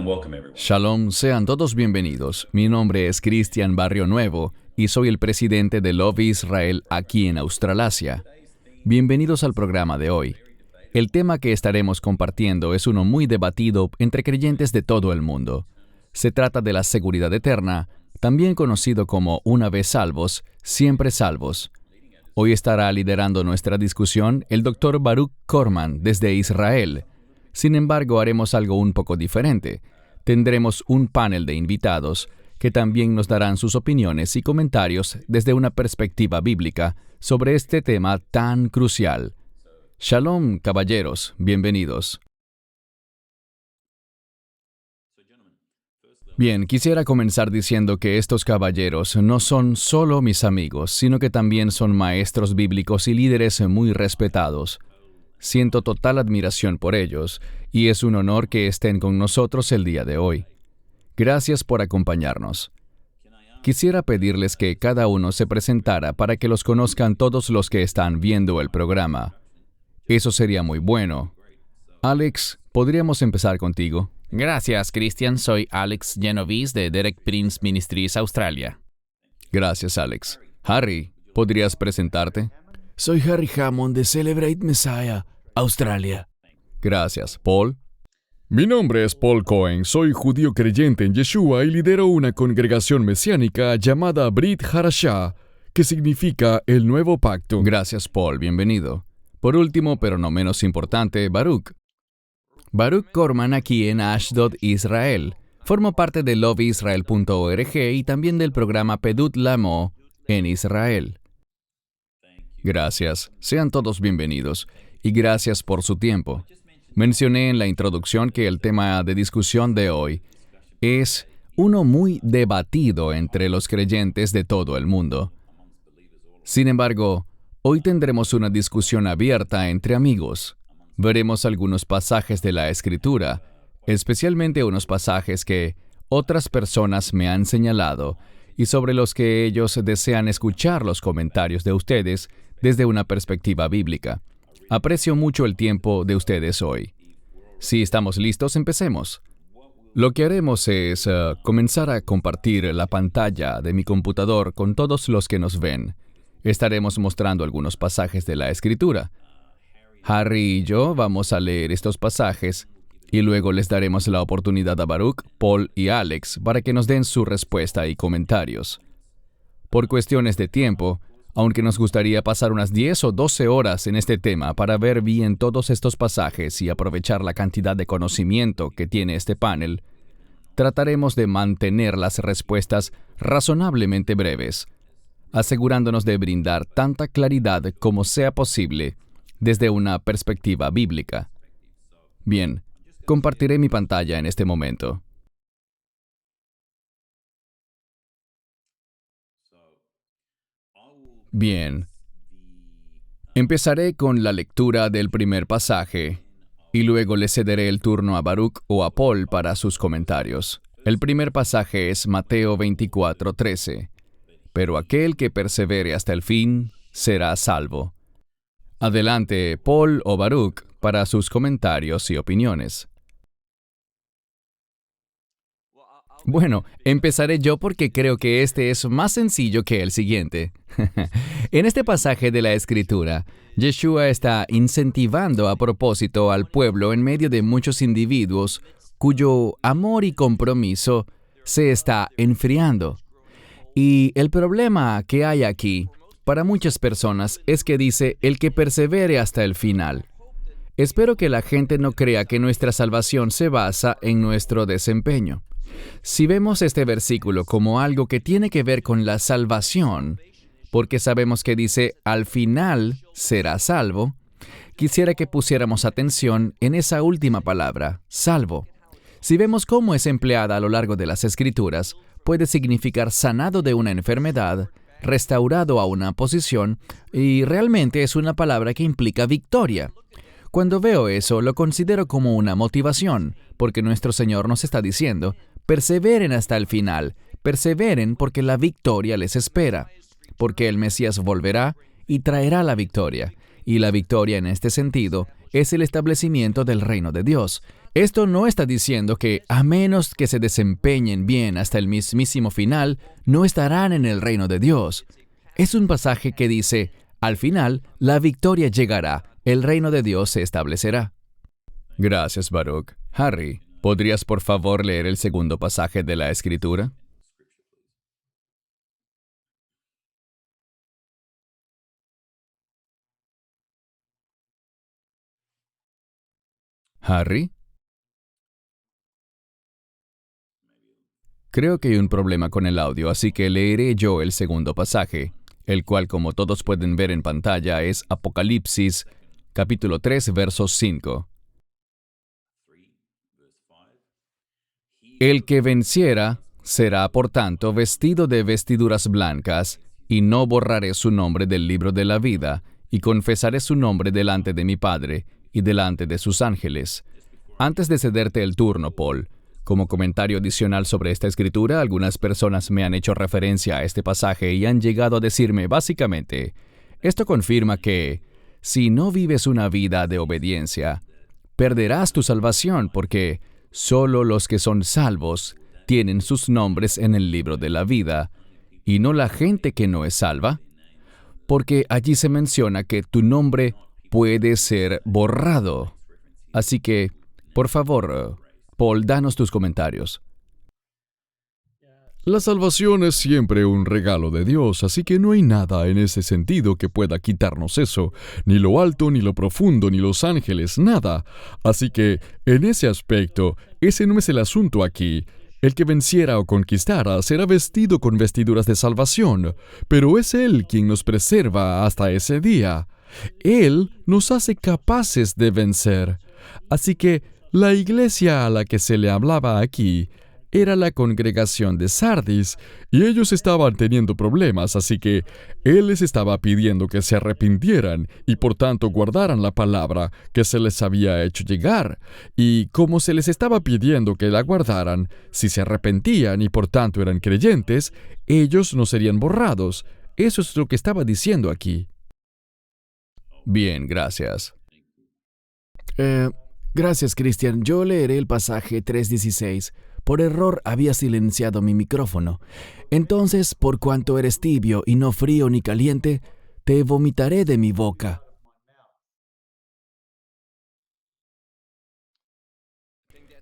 and welcome everyone. Shalom, sean todos bienvenidos. Mi nombre es Cristian Barrio Nuevo y soy el presidente de Love Israel aquí en Australasia. Bienvenidos al programa de hoy. El tema que estaremos compartiendo es uno muy debatido entre creyentes de todo el mundo. Se trata de la seguridad eterna, también conocido como una vez salvos, siempre salvos. Hoy estará liderando nuestra discusión el Dr. Baruch Korman desde Israel. Sin embargo, haremos algo un poco diferente. Tendremos un panel de invitados que también nos darán sus opiniones y comentarios desde una perspectiva bíblica sobre este tema tan crucial. Shalom, caballeros, bienvenidos. Bien, quisiera comenzar diciendo que estos caballeros no son solo mis amigos, sino que también son maestros bíblicos y líderes muy respetados. Siento total admiración por ellos, y es un honor que estén con nosotros el día de hoy. Gracias por acompañarnos. Quisiera pedirles que cada uno se presentara para que los conozcan todos los que están viendo el programa. Eso sería muy bueno. Alex, ¿podríamos empezar contigo? Gracias, Christian. Soy Alex Genovese de Derek Prince Ministries, Australia. Gracias, Alex. Harry, ¿podrías presentarte? Soy Harry Hammond de Celebrate Messiah, Australia. Gracias. Paul. Mi nombre es Paul Cohen, soy judío creyente en Yeshua y lidero una congregación mesiánica llamada Brit Hadashah, que significa el nuevo pacto. Gracias, Paul. Bienvenido. Por último, pero no menos importante, Baruch. Baruch Korman aquí en Ashdod, Israel. Formo parte de loveisrael.org y también del programa Pedut Lamo en Israel. Gracias. Sean todos bienvenidos y gracias por su tiempo. Mencioné en la introducción que el tema de discusión de hoy es uno muy debatido entre los creyentes de todo el mundo. Sin embargo, hoy tendremos una discusión abierta entre amigos. Veremos algunos pasajes de la Escritura, especialmente unos pasajes que otras personas me han señalado y sobre los que ellos desean escuchar los comentarios de ustedes desde una perspectiva bíblica. Aprecio mucho el tiempo de ustedes hoy. Si estamos listos, empecemos. Lo que haremos es comenzar a compartir la pantalla de mi computador con todos los que nos ven. Estaremos mostrando algunos pasajes de la Escritura. Harry y yo vamos a leer estos pasajes y luego les daremos la oportunidad a Baruch, Paul y Alex para que nos den su respuesta y comentarios. Por cuestiones de tiempo, aunque nos gustaría pasar unas 10 o 12 horas en este tema para ver bien todos estos pasajes y aprovechar la cantidad de conocimiento que tiene este panel, trataremos de mantener las respuestas razonablemente breves, asegurándonos de brindar tanta claridad como sea posible desde una perspectiva bíblica. Bien, compartiré mi pantalla en este momento. Bien. Empezaré con la lectura del primer pasaje y luego le cederé el turno a Baruch o a Paul para sus comentarios. El primer pasaje es Mateo 24:13. Pero aquel que persevere hasta el fin será salvo. Adelante, Paul o Baruch, para sus comentarios y opiniones. Bueno, empezaré yo porque creo que este es más sencillo que el siguiente. En este pasaje de la Escritura, Yeshua está incentivando a propósito al pueblo en medio de muchos individuos cuyo amor y compromiso se está enfriando. Y el problema que hay aquí, para muchas personas, es que dice el que persevere hasta el final. Espero que la gente no crea que nuestra salvación se basa en nuestro desempeño. Si vemos este versículo como algo que tiene que ver con la salvación, porque sabemos que dice, al final será salvo, quisiera que pusiéramos atención en esa última palabra, salvo. Si vemos cómo es empleada a lo largo de las Escrituras, puede significar sanado de una enfermedad, restaurado a una posición, y realmente es una palabra que implica victoria. Cuando veo eso, lo considero como una motivación, porque nuestro Señor nos está diciendo, perseveren hasta el final, perseveren porque la victoria les espera, porque el Mesías volverá y traerá la victoria. Y la victoria en este sentido es el establecimiento del reino de Dios, Esto no está diciendo que, a menos que se desempeñen bien hasta el mismísimo final, no estarán en el reino de Dios. Es un pasaje que dice, al final, la victoria llegará, el reino de Dios se establecerá. Gracias, Baruch. Harry, ¿podrías por favor leer el segundo pasaje de la Escritura? Harry. Creo que hay un problema con el audio, así que leeré yo el segundo pasaje, el cual, como todos pueden ver en pantalla, es Apocalipsis, capítulo 3, verso 5. El que venciera será, por tanto, vestido de vestiduras blancas, y no borraré su nombre del libro de la vida, y confesaré su nombre delante de mi Padre y delante de sus ángeles. Antes de cederte el turno, Paul, como comentario adicional sobre esta escritura, algunas personas me han hecho referencia a este pasaje y han llegado a decirme, básicamente, esto confirma que, si no vives una vida de obediencia, perderás tu salvación porque solo los que son salvos tienen sus nombres en el libro de la vida, y no la gente que no es salva, porque allí se menciona que tu nombre puede ser borrado. Así que, por favor, Paul, danos tus comentarios. La salvación es siempre un regalo de Dios, así que no hay nada en ese sentido que pueda quitarnos eso, ni lo alto, ni lo profundo, ni los ángeles, nada. Así que, en ese aspecto, ese no es el asunto aquí. El que venciera o conquistara será vestido con vestiduras de salvación, pero es Él quien nos preserva hasta ese día. Él nos hace capaces de vencer. Así que, la iglesia a la que se le hablaba aquí era la congregación de Sardis, y ellos estaban teniendo problemas, así que Él les estaba pidiendo que se arrepintieran y por tanto guardaran la palabra que se les había hecho llegar. Y como se les estaba pidiendo que la guardaran, si se arrepentían y por tanto eran creyentes, ellos no serían borrados. Eso es lo que estaba diciendo aquí. Bien, gracias. Gracias, Christian. Yo leeré el pasaje 3:16. Por error había silenciado mi micrófono. Entonces, por cuanto eres tibio y no frío ni caliente, te vomitaré de mi boca.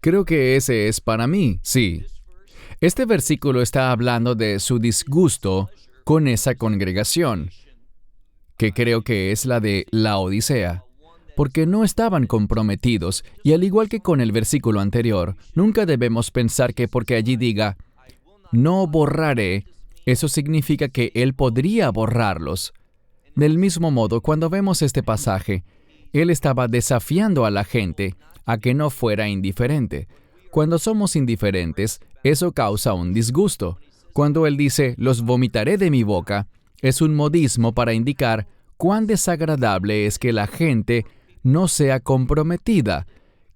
Creo que ese es para mí, sí. Este versículo está hablando de su disgusto con esa congregación, que creo que es la de Laodicea, porque no estaban comprometidos, y al igual que con el versículo anterior, nunca debemos pensar que porque allí diga, no borraré, eso significa que Él podría borrarlos. Del mismo modo, cuando vemos este pasaje, Él estaba desafiando a la gente a que no fuera indiferente. Cuando somos indiferentes, eso causa un disgusto. Cuando Él dice, los vomitaré de mi boca, es un modismo para indicar cuán desagradable es que la gente no sea comprometida,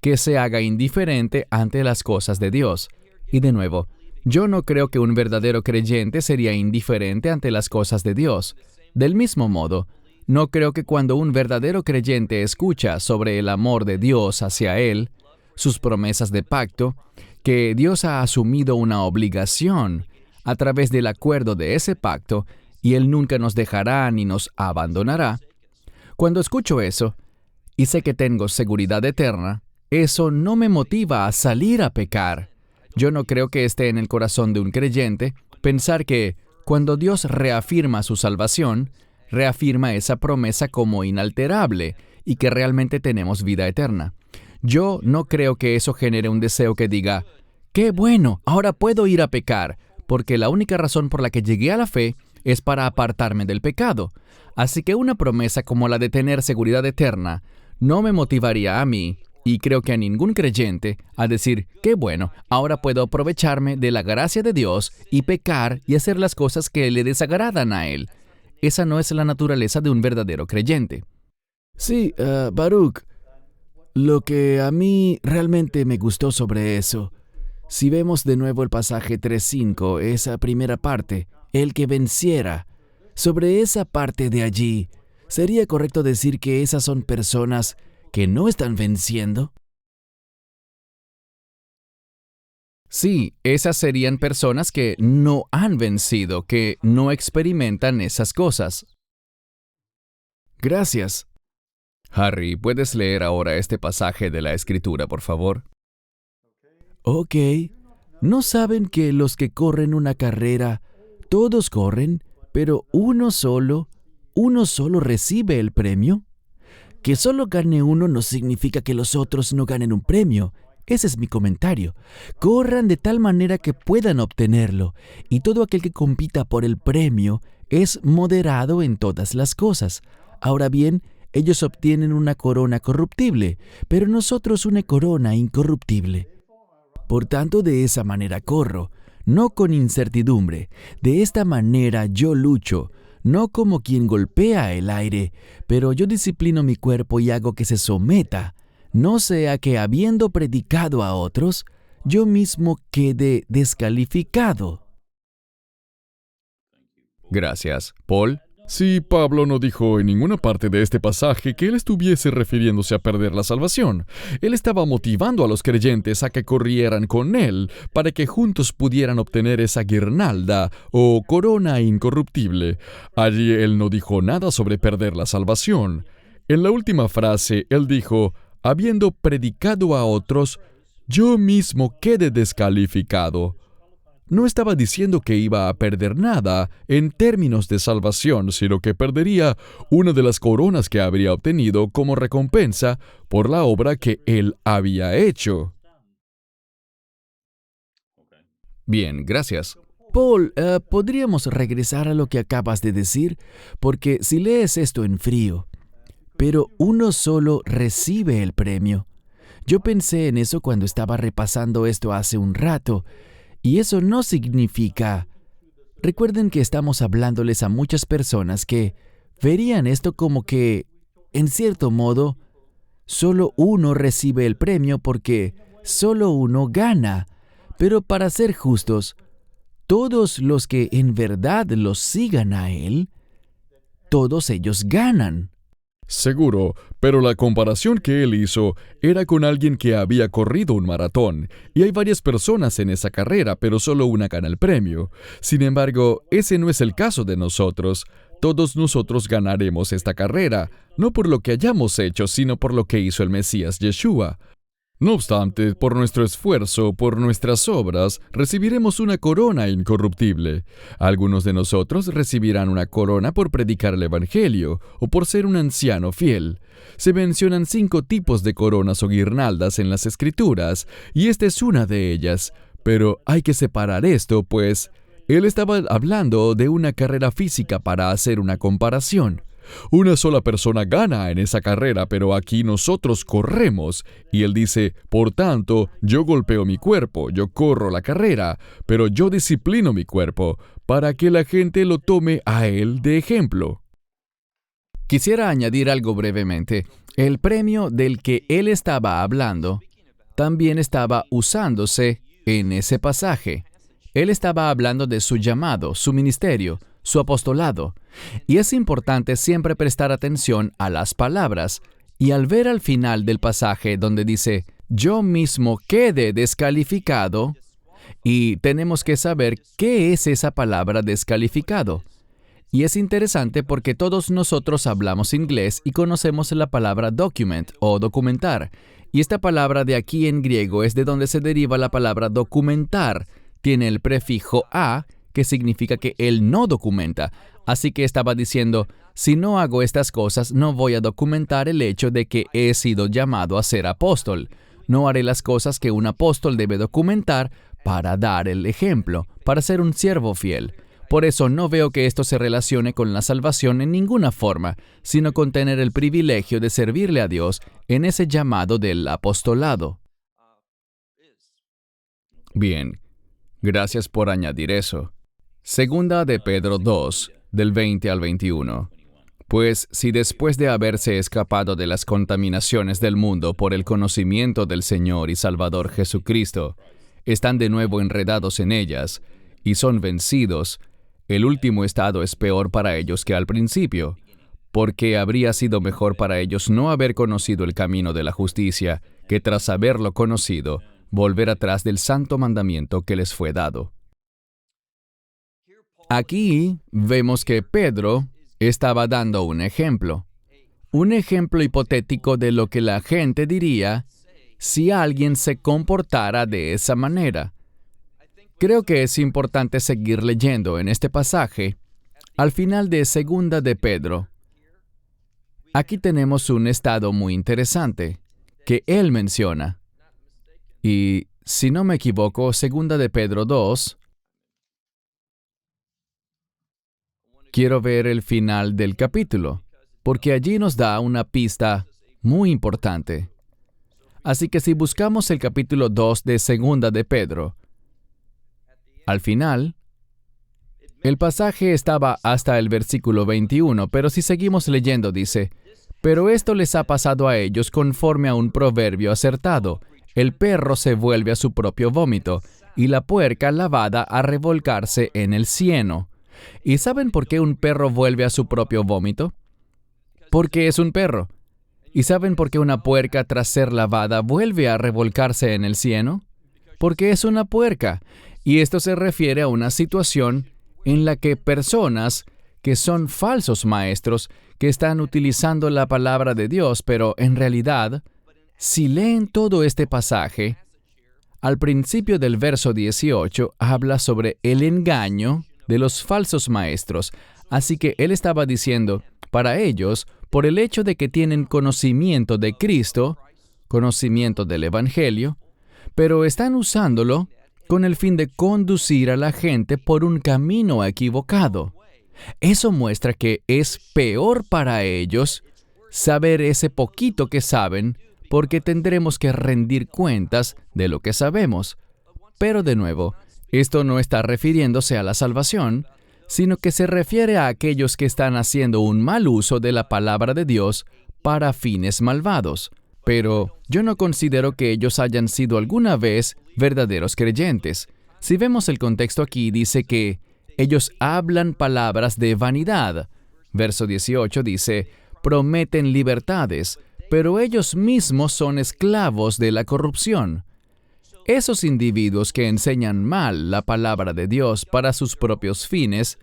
que se haga indiferente ante las cosas de Dios. Y de nuevo, yo no creo que un verdadero creyente sería indiferente ante las cosas de Dios. Del mismo modo, no creo que cuando un verdadero creyente escucha sobre el amor de Dios hacia él, sus promesas de pacto, que Dios ha asumido una obligación a través del acuerdo de ese pacto, y Él nunca nos dejará ni nos abandonará. Cuando escucho eso, y sé que tengo seguridad eterna, eso no me motiva a salir a pecar. Yo no creo que esté en el corazón de un creyente pensar que, cuando Dios reafirma su salvación, reafirma esa promesa como inalterable y que realmente tenemos vida eterna. Yo no creo que eso genere un deseo que diga, ¡qué bueno! Ahora puedo ir a pecar, porque la única razón por la que llegué a la fe es para apartarme del pecado. Así que una promesa como la de tener seguridad eterna no me motivaría a mí, y creo que a ningún creyente, a decir, ¡qué bueno! Ahora puedo aprovecharme de la gracia de Dios y pecar y hacer las cosas que le desagradan a Él. Esa no es la naturaleza de un verdadero creyente. Sí, Baruch, lo que a mí realmente me gustó sobre eso, si vemos de nuevo el pasaje 3:5, esa primera parte, el que venciera, sobre esa parte de allí, ¿sería correcto decir que esas son personas que no están venciendo? Sí, esas serían personas que no han vencido, que no experimentan esas cosas. Gracias. Harry, ¿puedes leer ahora este pasaje de la Escritura, por favor? Ok. ¿No saben que los que corren una carrera, todos corren, pero uno solo recibe el premio? Que solo gane uno no significa que los otros no ganen un premio. Ese es mi comentario. Corran de tal manera que puedan obtenerlo, y todo aquel que compita por el premio es moderado en todas las cosas. Ahora bien, ellos obtienen una corona corruptible, pero nosotros una corona incorruptible. Por tanto, de esa manera corro, no con incertidumbre. De esta manera yo lucho, no como quien golpea el aire, pero yo disciplino mi cuerpo y hago que se someta, no sea que habiendo predicado a otros, yo mismo quede descalificado. Gracias. Paul. Sí, Pablo no dijo en ninguna parte de este pasaje que él estuviese refiriéndose a perder la salvación. Él estaba motivando a los creyentes a que corrieran con él para que juntos pudieran obtener esa guirnalda o corona incorruptible. Allí él no dijo nada sobre perder la salvación. En la última frase, él dijo, habiendo predicado a otros, yo mismo quedé descalificado. No estaba diciendo que iba a perder nada en términos de salvación, sino que perdería una de las coronas que habría obtenido como recompensa por la obra que él había hecho. Bien, gracias. Paul, ¿podríamos regresar a lo que acabas de decir? Porque si lees esto en frío, pero uno solo recibe el premio. Yo pensé en eso cuando estaba repasando esto hace un rato. Y eso no significa... Recuerden que estamos hablándoles a muchas personas que verían esto como que, en cierto modo, solo uno recibe el premio porque solo uno gana. Pero para ser justos, todos los que en verdad los sigan a Él, todos ellos ganan. Seguro, pero la comparación que él hizo era con alguien que había corrido un maratón, y hay varias personas en esa carrera, pero solo una gana el premio. Sin embargo, ese no es el caso de nosotros. Todos nosotros ganaremos esta carrera, no por lo que hayamos hecho, sino por lo que hizo el Mesías Yeshua. No obstante, por nuestro esfuerzo, por nuestras obras, recibiremos una corona incorruptible. Algunos de nosotros recibirán una corona por predicar el Evangelio o por ser un anciano fiel. Se mencionan 5 tipos de coronas o guirnaldas en las Escrituras, y esta es una de ellas. Pero hay que separar esto, pues él estaba hablando de una carrera física para hacer una comparación. Una sola persona gana en esa carrera, pero aquí nosotros corremos. Y él dice, por tanto, yo golpeo mi cuerpo, yo corro la carrera, pero yo disciplino mi cuerpo, para que la gente lo tome a él de ejemplo. Quisiera añadir algo brevemente. El premio del que él estaba hablando también estaba usándose en ese pasaje. Él estaba hablando de su llamado, su ministerio, su apostolado. Y es importante siempre prestar atención a las palabras. Y al ver al final del pasaje donde dice, yo mismo quedé descalificado, y tenemos que saber qué es esa palabra descalificado. Y es interesante porque todos nosotros hablamos inglés y conocemos la palabra document o documentar. Y esta palabra de aquí en griego es de donde se deriva la palabra documentar. Tiene el prefijo a, que significa que él no documenta. Así que estaba diciendo, si no hago estas cosas, no voy a documentar el hecho de que he sido llamado a ser apóstol. No haré las cosas que un apóstol debe documentar para dar el ejemplo, para ser un siervo fiel. Por eso no veo que esto se relacione con la salvación en ninguna forma, sino con tener el privilegio de servirle a Dios en ese llamado del apostolado. Bien, gracias por añadir eso. Segunda de Pedro 2, del 20 al 21. Pues si después de haberse escapado de las contaminaciones del mundo por el conocimiento del Señor y Salvador Jesucristo, están de nuevo enredados en ellas y son vencidos, el último estado es peor para ellos que al principio, porque habría sido mejor para ellos no haber conocido el camino de la justicia, que tras haberlo conocido, volver atrás del santo mandamiento que les fue dado. Aquí vemos que Pedro estaba dando un ejemplo hipotético de lo que la gente diría si alguien se comportara de esa manera. Creo que es importante seguir leyendo en este pasaje, al final de 2 de Pedro. Aquí tenemos un estado muy interesante que él menciona. Y, si no me equivoco, 2 de Pedro 2, quiero ver el final del capítulo, porque allí nos da una pista muy importante. Así que si buscamos el capítulo 2 de 2 de Pedro, al final, el pasaje estaba hasta el versículo 21, pero si seguimos leyendo dice, «Pero esto les ha pasado a ellos conforme a un proverbio acertado. El perro se vuelve a su propio vómito, y la puerca lavada a revolcarse en el cieno». ¿Y saben por qué un perro vuelve a su propio vómito? Porque es un perro. ¿Y saben por qué una puerca tras ser lavada vuelve a revolcarse en el cieno? Porque es una puerca. Y esto se refiere a una situación en la que personas que son falsos maestros, que están utilizando la palabra de Dios, pero en realidad, si leen todo este pasaje, al principio del verso 18 habla sobre el engaño de los falsos maestros. Así que él estaba diciendo, para ellos, por el hecho de que tienen conocimiento de Cristo, conocimiento del Evangelio, pero están usándolo con el fin de conducir a la gente por un camino equivocado. Eso muestra que es peor para ellos saber ese poquito que saben, porque tendremos que rendir cuentas de lo que sabemos. Pero de nuevo, esto no está refiriéndose a la salvación, sino que se refiere a aquellos que están haciendo un mal uso de la palabra de Dios para fines malvados. Pero yo no considero que ellos hayan sido alguna vez verdaderos creyentes. Si vemos el contexto aquí, dice que ellos hablan palabras de vanidad. Verso 18 dice, prometen libertades, pero ellos mismos son esclavos de la corrupción. Esos individuos que enseñan mal la palabra de Dios para sus propios fines,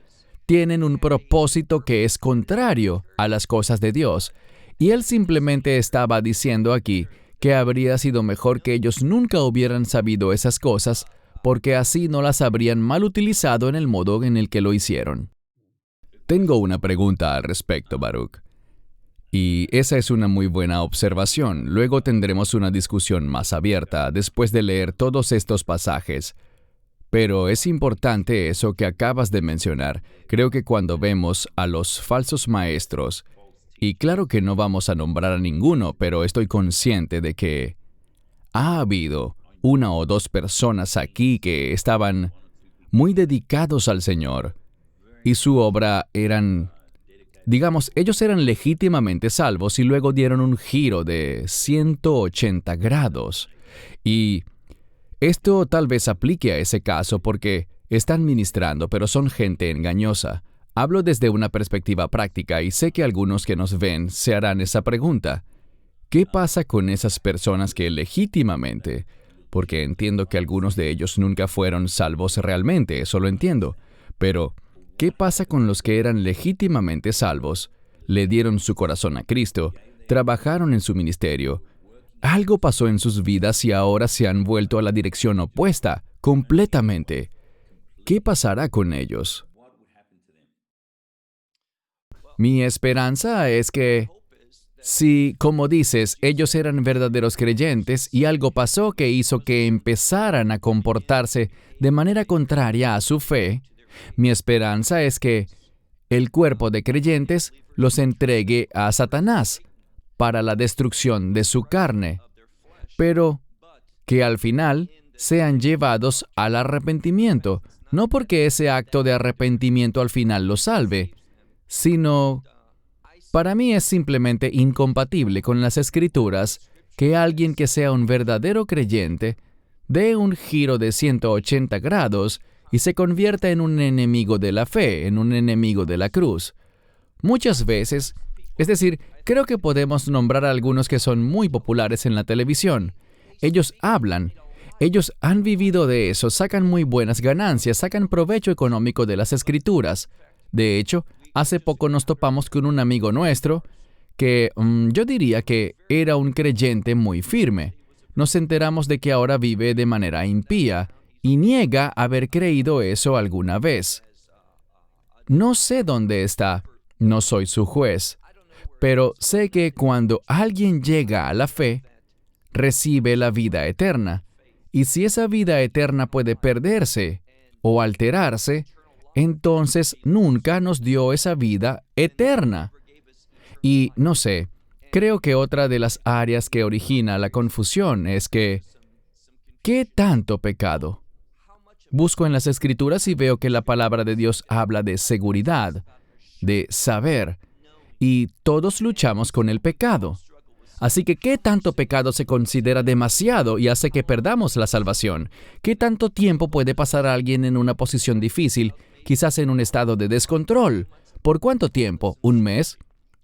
tienen un propósito que es contrario a las cosas de Dios. Y él simplemente estaba diciendo aquí que habría sido mejor que ellos nunca hubieran sabido esas cosas, porque así no las habrían mal utilizado en el modo en el que lo hicieron. Tengo una pregunta al respecto, Baruch. Y esa es una muy buena observación. Luego tendremos una discusión más abierta después de leer todos estos pasajes. Pero es importante eso que acabas de mencionar. Creo que cuando vemos a los falsos maestros, y claro que no vamos a nombrar a ninguno, pero estoy consciente de que ha habido 1 o 2 personas aquí que estaban muy dedicados al Señor, y su obra ellos eran legítimamente salvos y luego dieron un giro de 180 grados. Y esto tal vez aplique a ese caso porque están ministrando, pero son gente engañosa. Hablo desde una perspectiva práctica y sé que algunos que nos ven se harán esa pregunta. ¿Qué pasa con esas personas que legítimamente, porque entiendo que algunos de ellos nunca fueron salvos realmente, eso lo entiendo, pero ¿qué pasa con los que eran legítimamente salvos, le dieron su corazón a Cristo, trabajaron en su ministerio? Algo pasó en sus vidas y ahora se han vuelto a la dirección opuesta, completamente. ¿Qué pasará con ellos? Mi esperanza es que, si, como dices, ellos eran verdaderos creyentes y algo pasó que hizo que empezaran a comportarse de manera contraria a su fe, mi esperanza es que el cuerpo de creyentes los entregue a Satanás para la destrucción de su carne, pero que al final sean llevados al arrepentimiento, no porque ese acto de arrepentimiento al final los salve, sino, para mí es simplemente incompatible con las Escrituras que alguien que sea un verdadero creyente dé un giro de 180 grados y se convierta en un enemigo de la fe, en un enemigo de la cruz. Muchas veces, es decir, creo que podemos nombrar a algunos que son muy populares en la televisión. Ellos hablan, Ellos han vivido de eso, sacan muy buenas ganancias, sacan provecho económico de las Escrituras. De hecho, hace poco nos topamos con un amigo nuestro que yo diría que era un creyente muy firme. Nos enteramos de que ahora vive de manera impía y niega haber creído eso alguna vez. No sé dónde está, no soy su juez, pero sé que cuando alguien llega a la fe, recibe la vida eterna. Y si esa vida eterna puede perderse o alterarse, entonces nunca nos dio esa vida eterna. Y no sé, creo que otra de las áreas que origina la confusión es que, ¿qué tanto pecado? Busco en las Escrituras y veo que la palabra de Dios habla de seguridad, de saber, y todos luchamos con el pecado. Así que, ¿qué tanto pecado se considera demasiado y hace que perdamos la salvación? ¿Qué tanto tiempo puede pasar a alguien en una posición difícil, quizás en un estado de descontrol? ¿Por cuánto tiempo? ¿Un mes?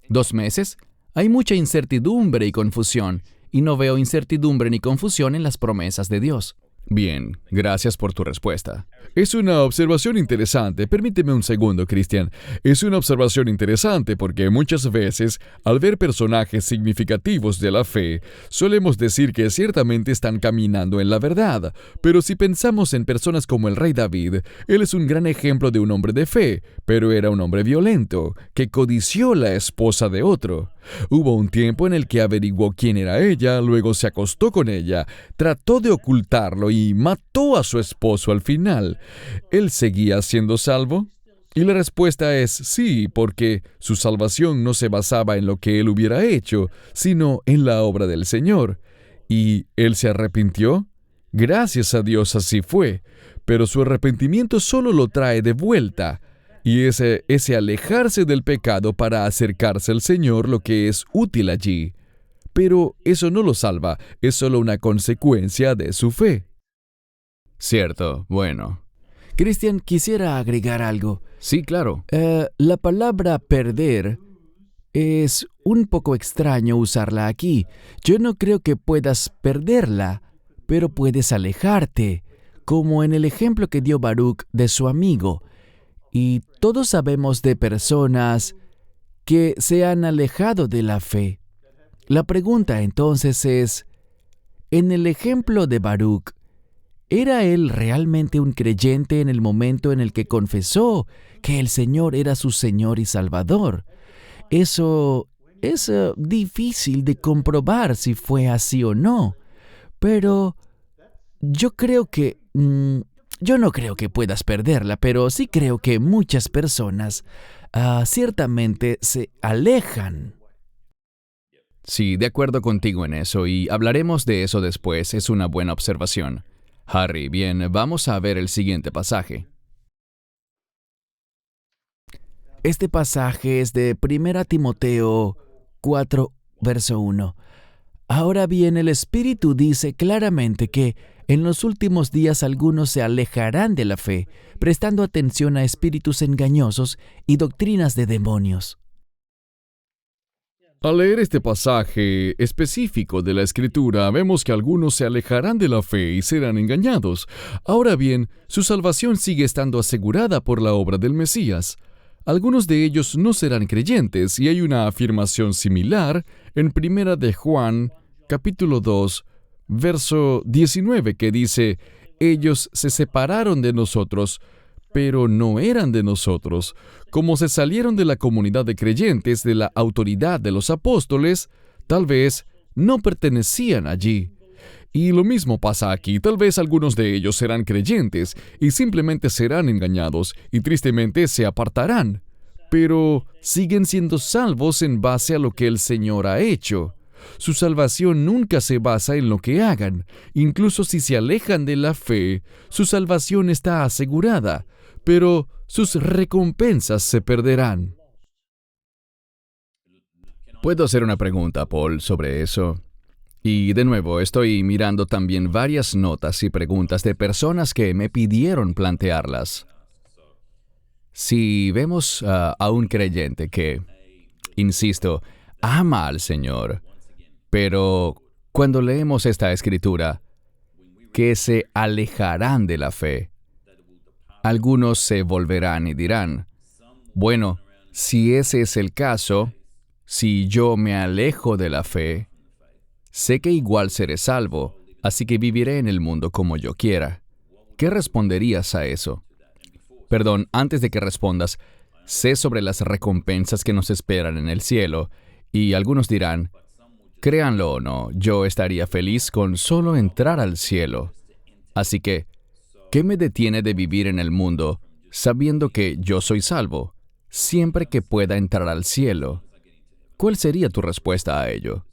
¿2 meses? Hay mucha incertidumbre y confusión, y no veo incertidumbre ni confusión en las promesas de Dios. Bien, gracias por tu respuesta. Es una observación interesante. Permíteme un segundo, Cristian. Es una observación interesante porque muchas veces, al ver personajes significativos de la fe, solemos decir que ciertamente están caminando en la verdad. Pero si pensamos en personas como el rey David, él es un gran ejemplo de un hombre de fe, pero era un hombre violento, que codició la esposa de otro. Hubo un tiempo en el que averiguó quién era ella, luego se acostó con ella, trató de ocultarlo y mató a su esposo al final. ¿Él seguía siendo salvo? Y la respuesta es sí, porque su salvación no se basaba en lo que él hubiera hecho, sino en la obra del Señor. ¿Y él se arrepintió? Gracias a Dios así fue, pero su arrepentimiento solo lo trae de vuelta. Y ese alejarse del pecado para acercarse al Señor lo que es útil allí. Pero eso no lo salva, es solo una consecuencia de su fe. Cierto, bueno. Cristian, quisiera agregar algo. Sí, claro. La palabra perder es un poco extraño usarla aquí. Yo no creo que puedas perderla, pero puedes alejarte, como en el ejemplo que dio Baruch de su amigo. Y todos sabemos de personas que se han alejado de la fe. La pregunta entonces es, en el ejemplo de Baruch, ¿era él realmente un creyente en el momento en el que confesó que el Señor era su Señor y Salvador? Eso es difícil de comprobar si fue así o no, pero yo creo que... Yo no creo que puedas perderla, pero sí creo que muchas personas ciertamente se alejan. Sí, de acuerdo contigo en eso, y hablaremos de eso después. Es una buena observación. Harry, bien, vamos a ver el siguiente pasaje. Este pasaje es de 1 Timoteo 4, verso 1. Ahora bien, el Espíritu dice claramente que en los últimos días algunos se alejarán de la fe, prestando atención a espíritus engañosos y doctrinas de demonios. Al leer este pasaje específico de la Escritura, vemos que algunos se alejarán de la fe y serán engañados. Ahora bien, su salvación sigue estando asegurada por la obra del Mesías. Algunos de ellos no serán creyentes, y hay una afirmación similar en 1 de Juan, capítulo 2, verso 19, que dice, «Ellos se separaron de nosotros, pero no eran de nosotros. Como se salieron de la comunidad de creyentes, de la autoridad de los apóstoles, tal vez no pertenecían allí». Y lo mismo pasa aquí. Tal vez algunos de ellos serán creyentes y simplemente serán engañados y tristemente se apartarán. Pero siguen siendo salvos en base a lo que el Señor ha hecho. Su salvación nunca se basa en lo que hagan. Incluso si se alejan de la fe, su salvación está asegurada, pero sus recompensas se perderán. ¿Puedo hacer una pregunta, Paul, sobre eso? Y de nuevo, estoy mirando también varias notas y preguntas de personas que me pidieron plantearlas. Si vemos a un creyente que, insisto, ama al Señor, pero cuando leemos esta escritura, que se alejarán de la fe. Algunos se volverán y dirán, bueno, si ese es el caso, si yo me alejo de la fe, sé que igual seré salvo, así que viviré en el mundo como yo quiera. ¿Qué responderías a eso? Perdón, antes de que respondas, sé sobre las recompensas que nos esperan en el cielo, y algunos dirán, créanlo o no, yo estaría feliz con solo entrar al cielo. Así que, ¿qué me detiene de vivir en el mundo sabiendo que yo soy salvo, siempre que pueda entrar al cielo? ¿Cuál sería tu respuesta a ello?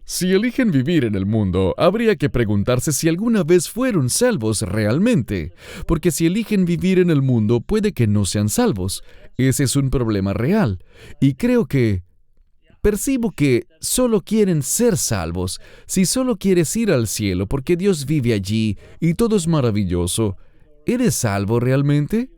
Si eligen vivir en el mundo, habría que preguntarse si alguna vez fueron salvos realmente, porque si eligen vivir en el mundo, puede que no sean salvos. Ese es un problema real, y creo que percibo que solo quieren ser salvos. Si solo quieres ir al cielo porque Dios vive allí y todo es maravilloso, ¿eres salvo realmente?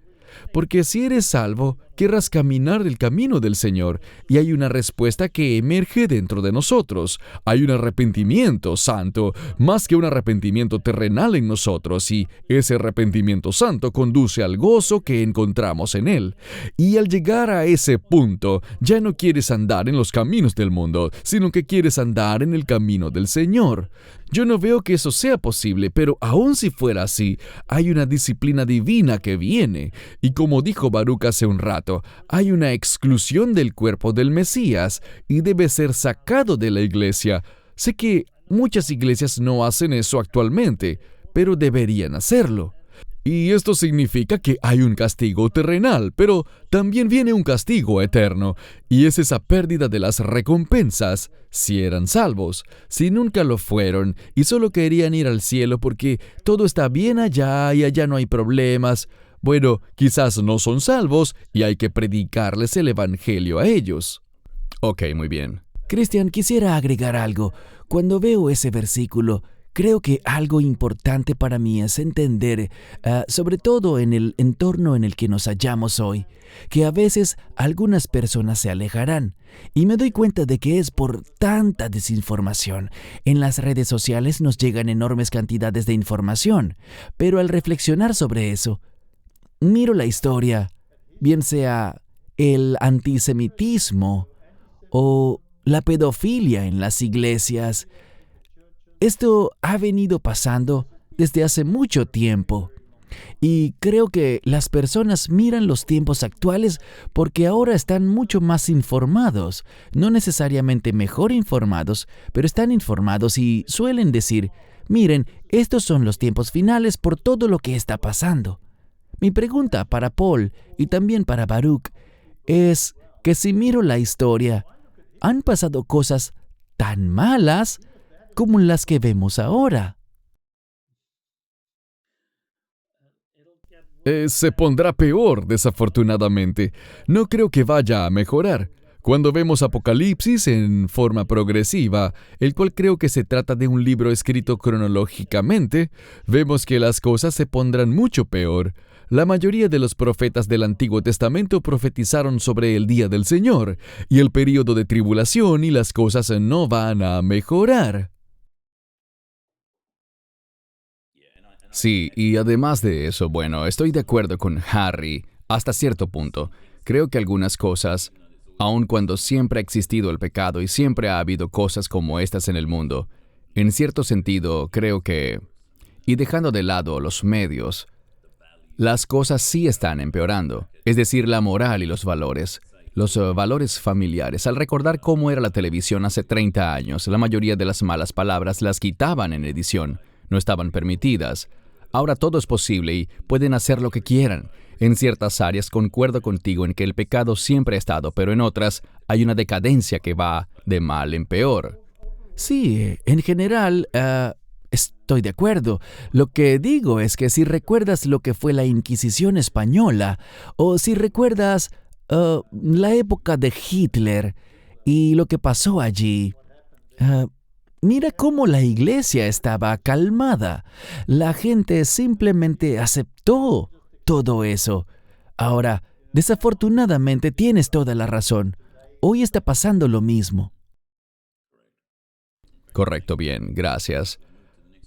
Porque si eres salvo, querrás caminar el camino del Señor, y hay una respuesta que emerge dentro de nosotros. Hay un arrepentimiento santo, más que un arrepentimiento terrenal en nosotros, y ese arrepentimiento santo conduce al gozo que encontramos en Él. Y al llegar a ese punto, ya no quieres andar en los caminos del mundo, sino que quieres andar en el camino del Señor. Yo no veo que eso sea posible, pero aun si fuera así, hay una disciplina divina que viene. Y como dijo Baruch hace un rato, hay una exclusión del cuerpo del Mesías y debe ser sacado de la iglesia. Sé que muchas iglesias no hacen eso actualmente, pero deberían hacerlo. Y esto significa que hay un castigo terrenal, pero también viene un castigo eterno, y es esa pérdida de las recompensas, si eran salvos, si nunca lo fueron, y solo querían ir al cielo porque todo está bien allá y allá no hay problemas. Bueno, quizás no son salvos y hay que predicarles el evangelio a ellos. Ok, muy bien. Cristian, quisiera agregar algo. Cuando veo ese versículo, creo que algo importante para mí es entender, sobre todo en el entorno en el que nos hallamos hoy, que a veces algunas personas se alejarán. Y me doy cuenta de que es por tanta desinformación. En las redes sociales nos llegan enormes cantidades de información, pero al reflexionar sobre eso, miro la historia, bien sea el antisemitismo o la pedofilia en las iglesias. Esto ha venido pasando desde hace mucho tiempo. Y creo que las personas miran los tiempos actuales porque ahora están mucho más informados. No necesariamente mejor informados, pero están informados y suelen decir, miren, estos son los tiempos finales por todo lo que está pasando. Mi pregunta para Paul y también para Baruch es que si miro la historia, ¿han pasado cosas tan malas como las que vemos ahora? Se pondrá peor, desafortunadamente. No creo que vaya a mejorar. Cuando vemos Apocalipsis en forma progresiva, el cual creo que se trata de un libro escrito cronológicamente, vemos que las cosas se pondrán mucho peor. La mayoría de los profetas del Antiguo Testamento profetizaron sobre el día del Señor y el período de tribulación, y las cosas no van a mejorar. Sí, y además de eso, bueno, estoy de acuerdo con Harry hasta cierto punto. Creo que algunas cosas, aun cuando siempre ha existido el pecado y siempre ha habido cosas como estas en el mundo, en cierto sentido, creo que, y dejando de lado los medios, las cosas sí están empeorando. Es decir, la moral y los valores familiares. Al recordar cómo era la televisión hace 30 años, la mayoría de las malas palabras las quitaban en edición, no estaban permitidas. Ahora todo es posible y pueden hacer lo que quieran. En ciertas áreas concuerdo contigo en que el pecado siempre ha estado, pero en otras hay una decadencia que va de mal en peor. Sí, en general, estoy de acuerdo. Lo que digo es que si recuerdas lo que fue la Inquisición española, o si recuerdas la época de Hitler y lo que pasó allí, mira cómo la iglesia estaba calmada. La gente simplemente aceptó todo eso. Ahora, desafortunadamente tienes toda la razón. Hoy está pasando lo mismo. Correcto, bien, gracias.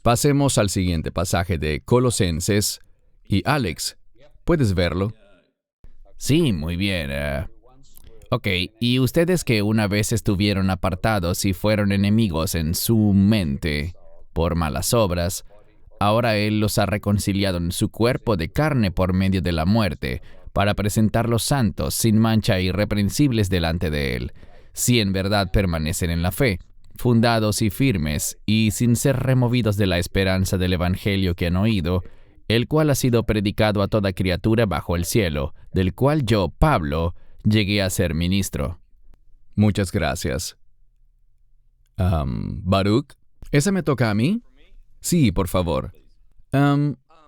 Pasemos al siguiente pasaje de Colosenses. Y Alex, ¿puedes verlo? Sí, muy bien. Ok, y ustedes que una vez estuvieron apartados y fueron enemigos en su mente por malas obras, ahora Él los ha reconciliado en su cuerpo de carne por medio de la muerte, para presentarlos santos, sin mancha e irreprensibles delante de Él, si en verdad permanecen en la fe, fundados y firmes, y sin ser removidos de la esperanza del Evangelio que han oído, el cual ha sido predicado a toda criatura bajo el cielo, del cual yo, Pablo, llegué a ser ministro. Muchas gracias. Baruch, ¿ese me toca a mí? Sí, por favor.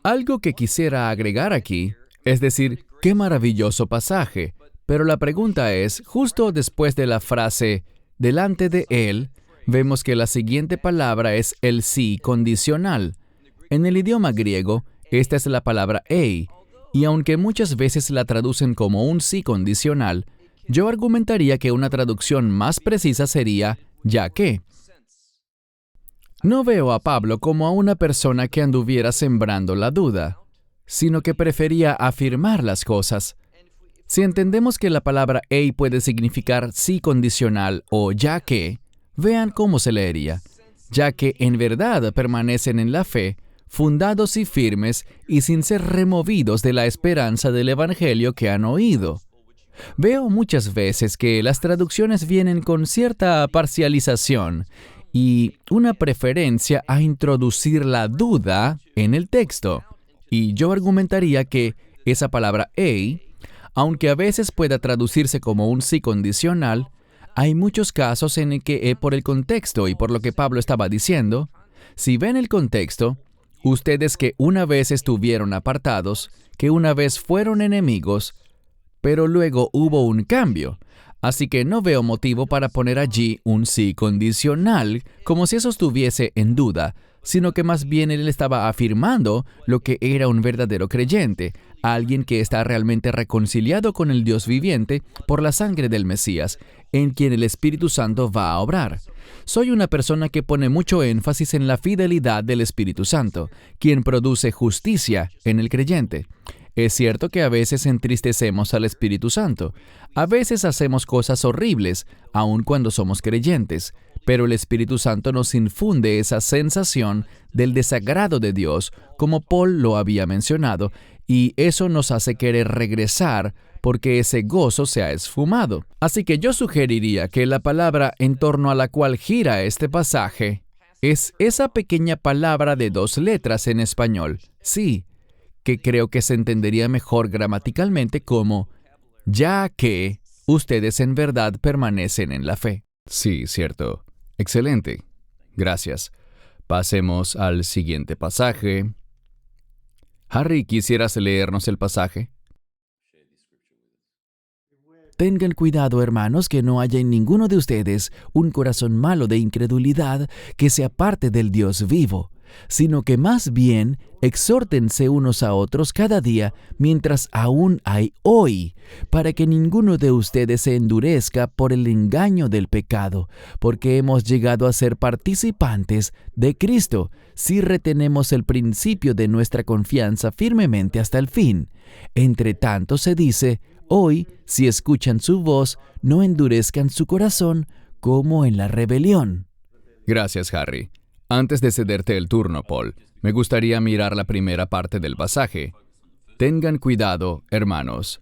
Algo que quisiera agregar aquí, es decir, qué maravilloso pasaje, pero la pregunta es, justo después de la frase delante de Él, vemos que la siguiente palabra es el sí condicional. En el idioma griego, esta es la palabra ei, y aunque muchas veces la traducen como un sí condicional, yo argumentaría que una traducción más precisa sería ya que. No veo a Pablo como a una persona que anduviera sembrando la duda, sino que prefería afirmar las cosas. Si entendemos que la palabra ei puede significar sí condicional o ya que, vean cómo se leería. Ya que en verdad permanecen en la fe, fundados y firmes y sin ser removidos de la esperanza del Evangelio que han oído. Veo muchas veces que las traducciones vienen con cierta parcialización y una preferencia a introducir la duda en el texto. Y yo argumentaría que esa palabra ei, aunque a veces pueda traducirse como un sí condicional, hay muchos casos en el que, por el contexto y por lo que Pablo estaba diciendo, si ven el contexto, ustedes que una vez estuvieron apartados, que una vez fueron enemigos, pero luego hubo un cambio. Así que no veo motivo para poner allí un sí condicional, como si eso estuviese en duda, sino que más bien él estaba afirmando lo que era un verdadero creyente, alguien que está realmente reconciliado con el Dios viviente por la sangre del Mesías, en quien el Espíritu Santo va a obrar. Soy una persona que pone mucho énfasis en la fidelidad del Espíritu Santo, quien produce justicia en el creyente. Es cierto que a veces entristecemos al Espíritu Santo. A veces hacemos cosas horribles, aun cuando somos creyentes, pero el Espíritu Santo nos infunde esa sensación del desagrado de Dios, como Paul lo había mencionado, y eso nos hace querer regresar porque ese gozo se ha esfumado. Así que yo sugeriría que la palabra en torno a la cual gira este pasaje es esa pequeña palabra de 2 letras en español, sí, que creo que se entendería mejor gramaticalmente como ya que ustedes en verdad permanecen en la fe. Sí, cierto. Excelente. Gracias. Pasemos al siguiente pasaje. Harry, ¿quisieras leernos el pasaje? Tengan cuidado, hermanos, que no haya en ninguno de ustedes un corazón malo de incredulidad que se aparte del Dios vivo, sino que más bien exhórtense unos a otros cada día mientras aún hay hoy, para que ninguno de ustedes se endurezca por el engaño del pecado, porque hemos llegado a ser participantes de Cristo, si retenemos el principio de nuestra confianza firmemente hasta el fin. Entre tanto se dice, hoy, si escuchan su voz, no endurezcan su corazón como en la rebelión. Gracias, Harry. Antes de cederte el turno, Paul, me gustaría mirar la primera parte del pasaje. Tengan cuidado, hermanos.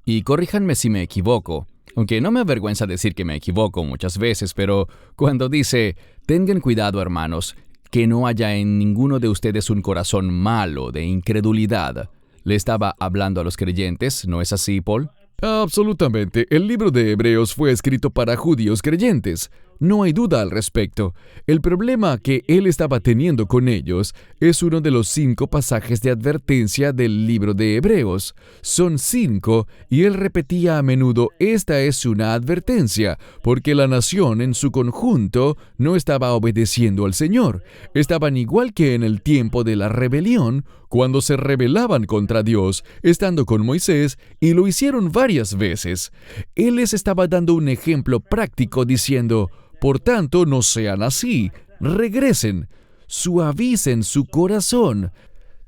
Y corríjanme si me equivoco, aunque no me avergüenza decir que me equivoco muchas veces, pero cuando dice, tengan cuidado, hermanos, que no haya en ninguno de ustedes un corazón malo de incredulidad, ¿le estaba hablando a los creyentes? ¿No es así, Paul? Absolutamente. El libro de Hebreos fue escrito para judíos creyentes. No hay duda al respecto. El problema que él estaba teniendo con ellos es uno de los 5 pasajes de advertencia del libro de Hebreos. Son 5 y él repetía a menudo, esta es una advertencia, porque la nación en su conjunto no estaba obedeciendo al Señor. Estaban igual que en el tiempo de la rebelión, cuando se rebelaban contra Dios, estando con Moisés, y lo hicieron varias veces. Él les estaba dando un ejemplo práctico diciendo, por tanto, no sean así, regresen. suavicen su corazón.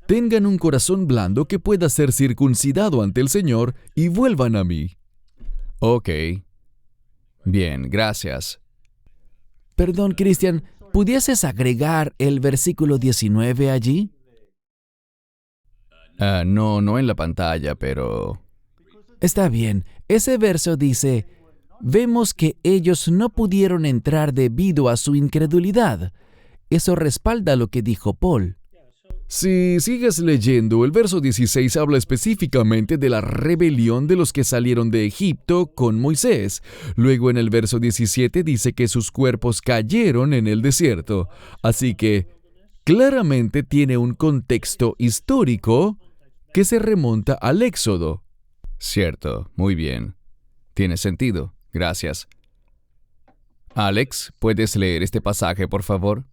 Tengan un corazón blando que pueda ser circuncidado ante el Señor y vuelvan a mí. Ok. Bien, gracias. Perdón, Cristian, ¿pudieses agregar el versículo 19 allí? No en la pantalla, pero... Está bien. Ese verso dice, vemos que ellos no pudieron entrar debido a su incredulidad. Eso respalda lo que dijo Paul. Si sigues leyendo, el verso 16 habla específicamente de la rebelión de los que salieron de Egipto con Moisés. Luego en el verso 17 dice que sus cuerpos cayeron en el desierto. Así que claramente tiene un contexto histórico que se remonta al Éxodo. Cierto, muy bien. Tiene sentido. Gracias. Alex, ¿puedes leer este pasaje, por favor?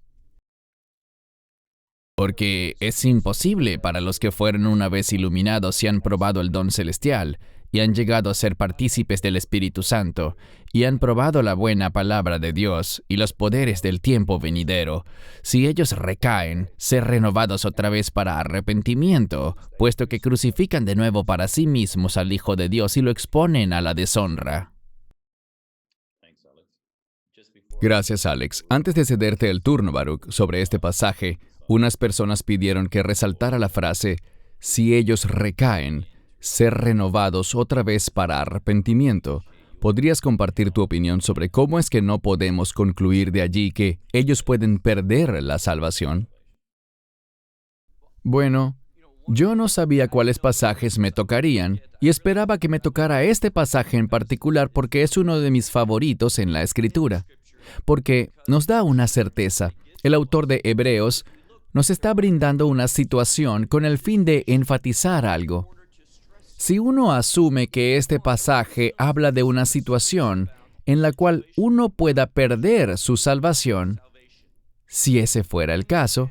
Porque es imposible para los que fueron una vez iluminados y han probado el don celestial, y han llegado a ser partícipes del Espíritu Santo, y han probado la buena palabra de Dios y los poderes del tiempo venidero, si ellos recaen, ser renovados otra vez para arrepentimiento, puesto que crucifican de nuevo para sí mismos al Hijo de Dios y lo exponen a la deshonra. Gracias, Alex. Antes de cederte el turno, Baruch, sobre este pasaje, unas personas pidieron que resaltara la frase, si ellos recaen, ser renovados otra vez para arrepentimiento. ¿Podrías compartir tu opinión sobre cómo es que no podemos concluir de allí que ellos pueden perder la salvación? Bueno, yo no sabía cuáles pasajes me tocarían y esperaba que me tocara este pasaje en particular porque es uno de mis favoritos en la Escritura, porque nos da una certeza. El autor de Hebreos nos está brindando una situación con el fin de enfatizar algo. Si uno asume que este pasaje habla de una situación en la cual uno pueda perder su salvación, si ese fuera el caso,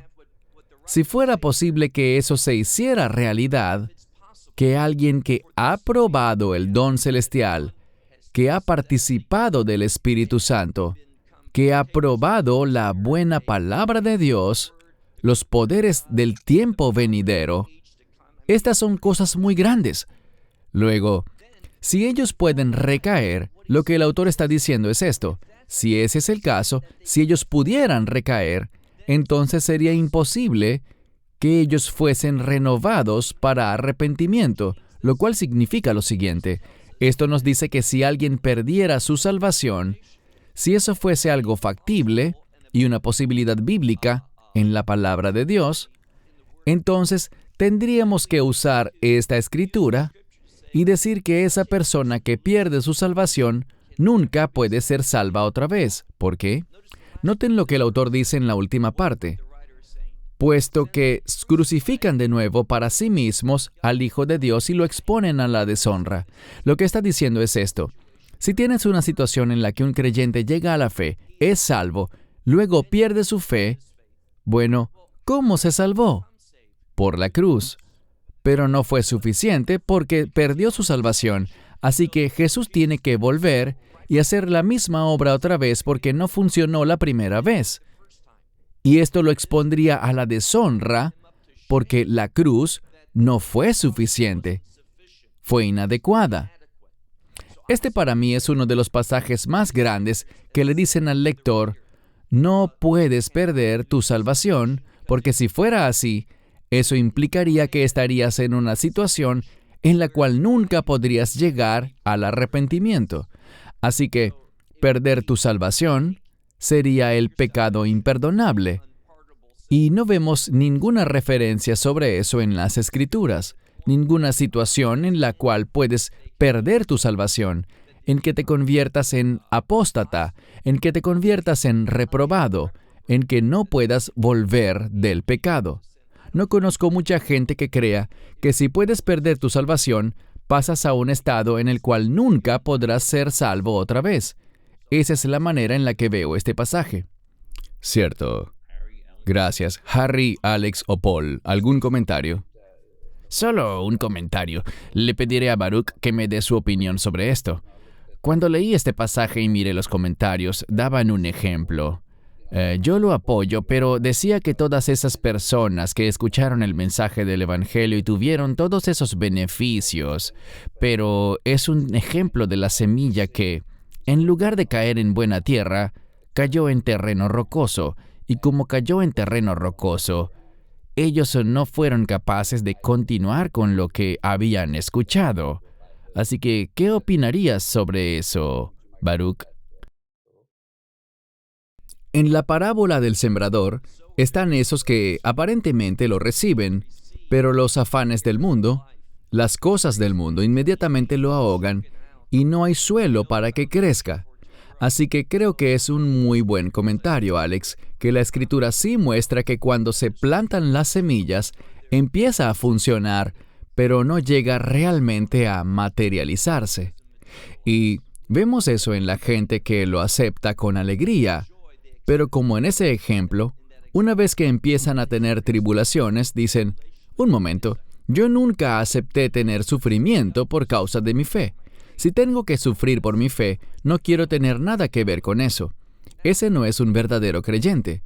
si fuera posible que eso se hiciera realidad, que alguien que ha probado el don celestial, que ha participado del Espíritu Santo, que ha probado la buena palabra de Dios, los poderes del tiempo venidero, estas son cosas muy grandes. Luego, si ellos pueden recaer, lo que el autor está diciendo es esto. Si ese es el caso, si ellos pudieran recaer, entonces sería imposible que ellos fuesen renovados para arrepentimiento, lo cual significa lo siguiente. Esto nos dice que si alguien perdiera su salvación, si eso fuese algo factible y una posibilidad bíblica en la palabra de Dios, entonces tendríamos que usar esta escritura y decir que esa persona que pierde su salvación nunca puede ser salva otra vez. ¿Por qué? Noten lo que el autor dice en la última parte. Puesto que crucifican de nuevo para sí mismos al Hijo de Dios y lo exponen a la deshonra. Lo que está diciendo es esto. Si tienes una situación en la que un creyente llega a la fe, es salvo, luego pierde su fe, bueno, ¿cómo se salvó? Por la cruz. Pero no fue suficiente porque perdió su salvación. Así que Jesús tiene que volver y hacer la misma obra otra vez porque no funcionó la primera vez. Y esto lo expondría a la deshonra porque la cruz no fue suficiente. Fue inadecuada. Este para mí es uno de los pasajes más grandes que le dicen al lector, no puedes perder tu salvación porque si fuera así, eso implicaría que estarías en una situación en la cual nunca podrías llegar al arrepentimiento. Así que, perder tu salvación sería el pecado imperdonable. Y no vemos ninguna referencia sobre eso en las Escrituras, ninguna situación en la cual puedes perder tu salvación, en que te conviertas en apóstata, en que te conviertas en reprobado, en que no puedas volver del pecado. No conozco mucha gente que crea que si puedes perder tu salvación, pasas a un estado en el cual nunca podrás ser salvo otra vez. Esa es la manera en la que veo este pasaje. Cierto. Gracias. Harry, Alex o Paul, ¿algún comentario? Solo un comentario. Le pediré a Baruch que me dé su opinión sobre esto. Cuando leí este pasaje y miré los comentarios, daban un ejemplo. Yo lo apoyo, pero decía que todas esas personas que escucharon el mensaje del Evangelio y tuvieron todos esos beneficios, pero es un ejemplo de la semilla que, en lugar de caer en buena tierra, cayó en terreno rocoso, y como cayó en terreno rocoso, ellos no fueron capaces de continuar con lo que habían escuchado. Así que, ¿qué opinarías sobre eso, Baruch? En la parábola del sembrador están esos que aparentemente lo reciben, pero los afanes del mundo, las cosas del mundo inmediatamente lo ahogan y no hay suelo para que crezca. Así que creo que es un muy buen comentario, Alex, que la Escritura sí muestra que cuando se plantan las semillas, empieza a funcionar, pero no llega realmente a materializarse. Y vemos eso en la gente que lo acepta con alegría. Pero como en ese ejemplo, una vez que empiezan a tener tribulaciones, dicen, un momento, yo nunca acepté tener sufrimiento por causa de mi fe. Si tengo que sufrir por mi fe, no quiero tener nada que ver con eso. Ese no es un verdadero creyente.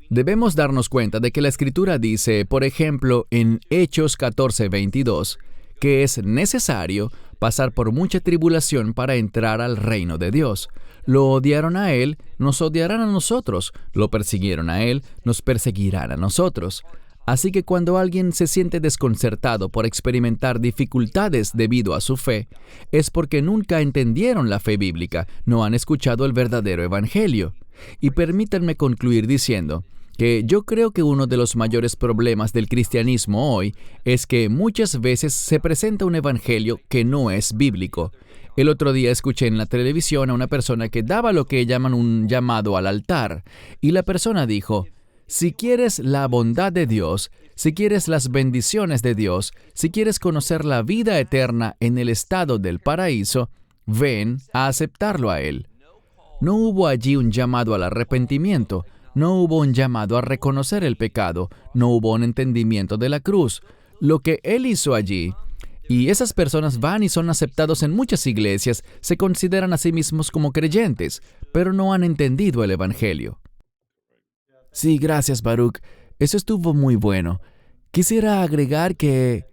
Debemos darnos cuenta de que la Escritura dice, por ejemplo, en Hechos 14:22, que es necesario pasar por mucha tribulación para entrar al reino de Dios. Lo odiaron a Él, nos odiarán a nosotros. Lo persiguieron a Él, nos perseguirán a nosotros. Así que cuando alguien se siente desconcertado por experimentar dificultades debido a su fe, es porque nunca entendieron la fe bíblica, no han escuchado el verdadero evangelio. Y permítanme concluir diciendo que yo creo que uno de los mayores problemas del cristianismo hoy es que muchas veces se presenta un evangelio que no es bíblico. El otro día escuché en la televisión a una persona que daba lo que llaman un llamado al altar, y la persona dijo, si quieres la bondad de Dios, si quieres las bendiciones de Dios, si quieres conocer la vida eterna en el estado del paraíso, ven a aceptarlo a Él. No hubo allí un llamado al arrepentimiento, no hubo un llamado a reconocer el pecado, no hubo un entendimiento de la cruz. Lo que Él hizo allí, y esas personas van y son aceptados en muchas iglesias, se consideran a sí mismos como creyentes, pero no han entendido el evangelio. Sí, gracias, Baruch. Eso estuvo muy bueno. Quisiera agregar que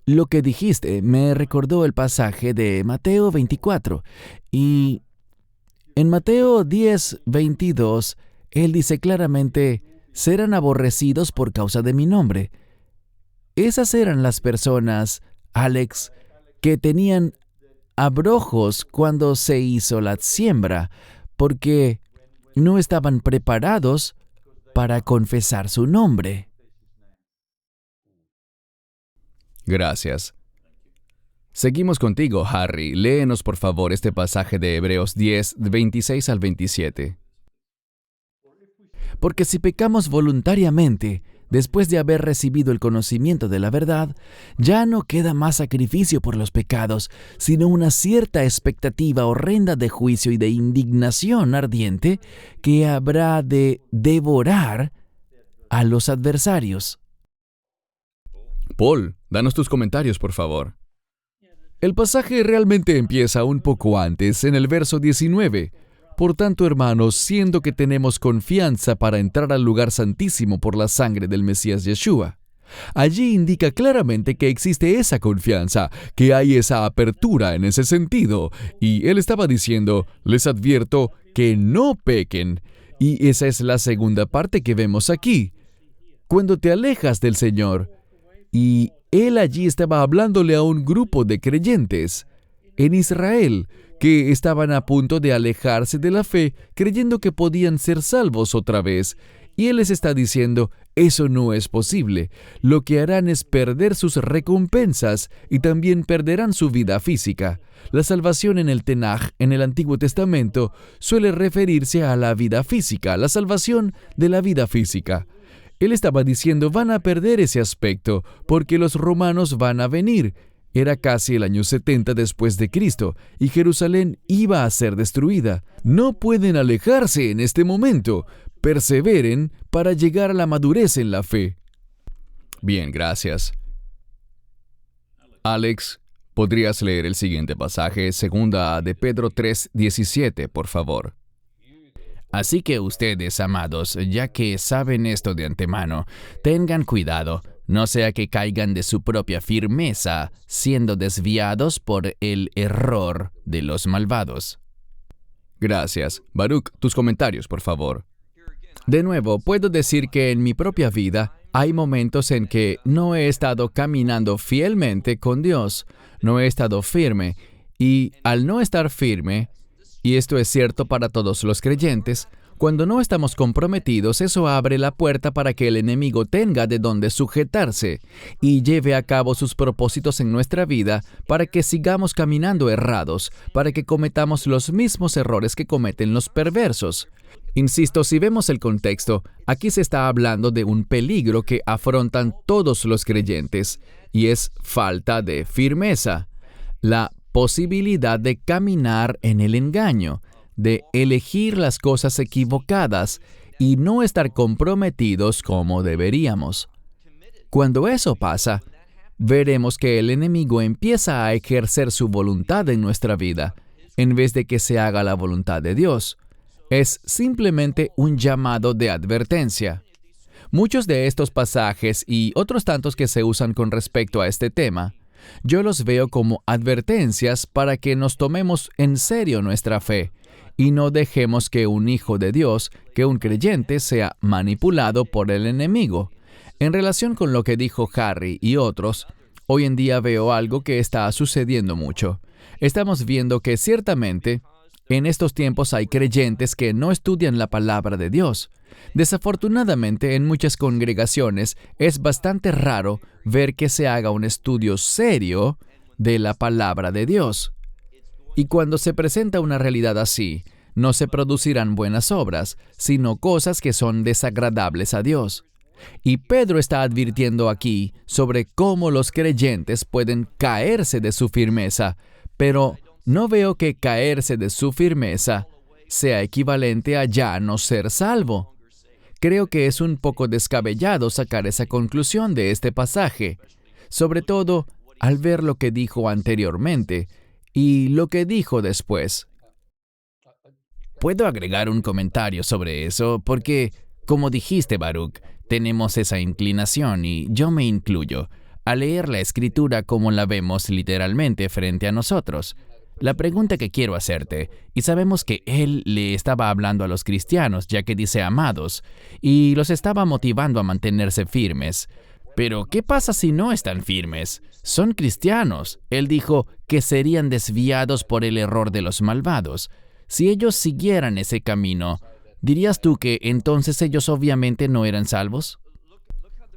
lo que dijiste me recordó el pasaje de Mateo 24. Y en Mateo 10:22, Él dice claramente, serán aborrecidos por causa de mi nombre. Esas eran las personas, Alex, que tenían abrojos cuando se hizo la siembra, porque no estaban preparados para confesar su nombre. Gracias. Seguimos contigo, Harry. Léenos, por favor, este pasaje de Hebreos 10, 26 al 27. Porque si pecamos voluntariamente, después de haber recibido el conocimiento de la verdad, ya no queda más sacrificio por los pecados, sino una cierta expectativa horrenda de juicio y de indignación ardiente que habrá de devorar a los adversarios. Paul, danos tus comentarios, por favor. El pasaje realmente empieza un poco antes, en el verso 19. Por tanto, hermanos, siendo que tenemos confianza para entrar al lugar santísimo por la sangre del Mesías Yeshua. Allí indica claramente que existe esa confianza, que hay esa apertura en ese sentido. Y él estaba diciendo, les advierto que no pequen. Y esa es la segunda parte que vemos aquí. Cuando te alejas del Señor, y él allí estaba hablándole a un grupo de creyentes en Israel, que estaban a punto de alejarse de la fe, creyendo que podían ser salvos otra vez. Y Él les está diciendo, eso no es posible. Lo que harán es perder sus recompensas y también perderán su vida física. La salvación en el Tenaj, en el Antiguo Testamento, suele referirse a la vida física, la salvación de la vida física. Él estaba diciendo, van a perder ese aspecto, porque los romanos van a venir. Era casi el año 70 después de Cristo, y Jerusalén iba a ser destruida. No pueden alejarse en este momento. Perseveren para llegar a la madurez en la fe. Bien, gracias. Alex, ¿podrías leer el siguiente pasaje, segunda de Pedro 3:17, por favor? Así que ustedes, amados, ya que saben esto de antemano, tengan cuidado, no sea que caigan de su propia firmeza, siendo desviados por el error de los malvados. Gracias. Baruch, tus comentarios, por favor. De nuevo, puedo decir que en mi propia vida hay momentos en que no he estado caminando fielmente con Dios, no he estado firme, y al no estar firme, y esto es cierto para todos los creyentes, cuando no estamos comprometidos, eso abre la puerta para que el enemigo tenga de dónde sujetarse y lleve a cabo sus propósitos en nuestra vida para que sigamos caminando errados, para que cometamos los mismos errores que cometen los perversos. Insisto, si vemos el contexto, aquí se está hablando de un peligro que afrontan todos los creyentes, y es falta de firmeza, la posibilidad de caminar en el engaño, de elegir las cosas equivocadas y no estar comprometidos como deberíamos. Cuando eso pasa, veremos que el enemigo empieza a ejercer su voluntad en nuestra vida, en vez de que se haga la voluntad de Dios. Es simplemente un llamado de advertencia. Muchos de estos pasajes y otros tantos que se usan con respecto a este tema, yo los veo como advertencias para que nos tomemos en serio nuestra fe y no dejemos que un hijo de Dios, que un creyente, sea manipulado por el enemigo. En relación con lo que dijo Harry y otros, hoy en día veo algo que está sucediendo mucho. Estamos viendo que ciertamente en estos tiempos hay creyentes que no estudian la palabra de Dios. Desafortunadamente, en muchas congregaciones es bastante raro ver que se haga un estudio serio de la palabra de Dios. Y cuando se presenta una realidad así, no se producirán buenas obras, sino cosas que son desagradables a Dios. Y Pedro está advirtiendo aquí sobre cómo los creyentes pueden caerse de su firmeza, pero no veo que caerse de su firmeza sea equivalente a ya no ser salvo. Creo que es un poco descabellado sacar esa conclusión de este pasaje, sobre todo al ver lo que dijo anteriormente y lo que dijo después. Puedo agregar un comentario sobre eso porque, como dijiste, Baruch, tenemos esa inclinación y yo me incluyo a leer la Escritura como la vemos literalmente frente a nosotros. La pregunta que quiero hacerte, y sabemos que él le estaba hablando a los cristianos, ya que dice amados, y los estaba motivando a mantenerse firmes. Pero, ¿qué pasa si no están firmes? Son cristianos. Él dijo que serían desviados por el error de los malvados. Si ellos siguieran ese camino, ¿dirías tú que entonces ellos obviamente no eran salvos?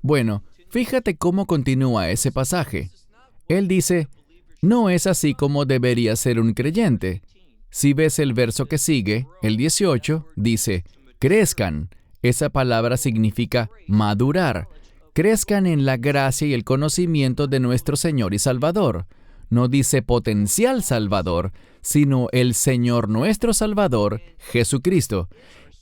Bueno, fíjate cómo continúa ese pasaje. Él dice, no es así como debería ser un creyente. Si ves el verso que sigue, el 18, dice, crezcan. Esa palabra significa madurar. Crezcan en la gracia y el conocimiento de nuestro Señor y Salvador. No dice potencial Salvador, sino el Señor nuestro Salvador, Jesucristo.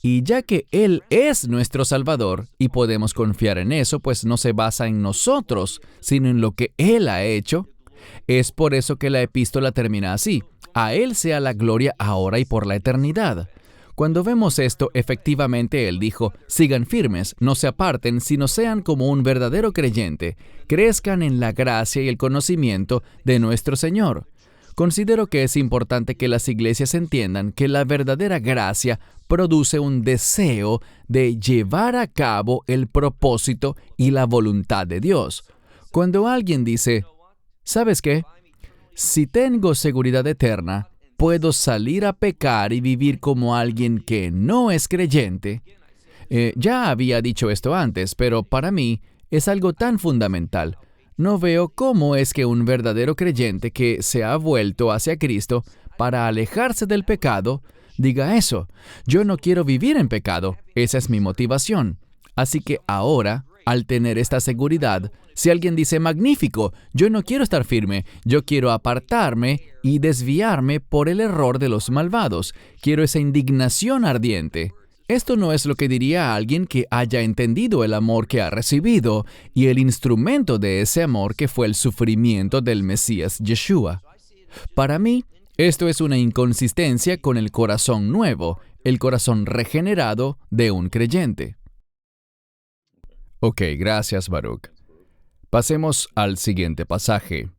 Y ya que Él es nuestro Salvador, y podemos confiar en eso, pues no se basa en nosotros, sino en lo que Él ha hecho, es por eso que la epístola termina así. A Él sea la gloria ahora y por la eternidad. Cuando vemos esto, efectivamente Él dijo, sigan firmes, no se aparten, sino sean como un verdadero creyente, crezcan en la gracia y el conocimiento de nuestro Señor. Considero que es importante que las iglesias entiendan que la verdadera gracia produce un deseo de llevar a cabo el propósito y la voluntad de Dios. Cuando alguien dice, ¿sabes qué? Si tengo seguridad eterna, puedo salir a pecar y vivir como alguien que no es creyente. Ya había dicho esto antes, pero para mí es algo tan fundamental. No veo cómo es que un verdadero creyente que se ha vuelto hacia Cristo para alejarse del pecado, diga eso. Yo no quiero vivir en pecado. Esa es mi motivación. Así que ahora, al tener esta seguridad, si alguien dice, magnífico, yo no quiero estar firme, yo quiero apartarme y desviarme por el error de los malvados. Quiero esa indignación ardiente. Esto no es lo que diría alguien que haya entendido el amor que ha recibido y el instrumento de ese amor que fue el sufrimiento del Mesías Yeshua. Para mí, esto es una inconsistencia con el corazón nuevo, el corazón regenerado de un creyente. Ok, gracias, Baruch. Pasemos al siguiente pasaje.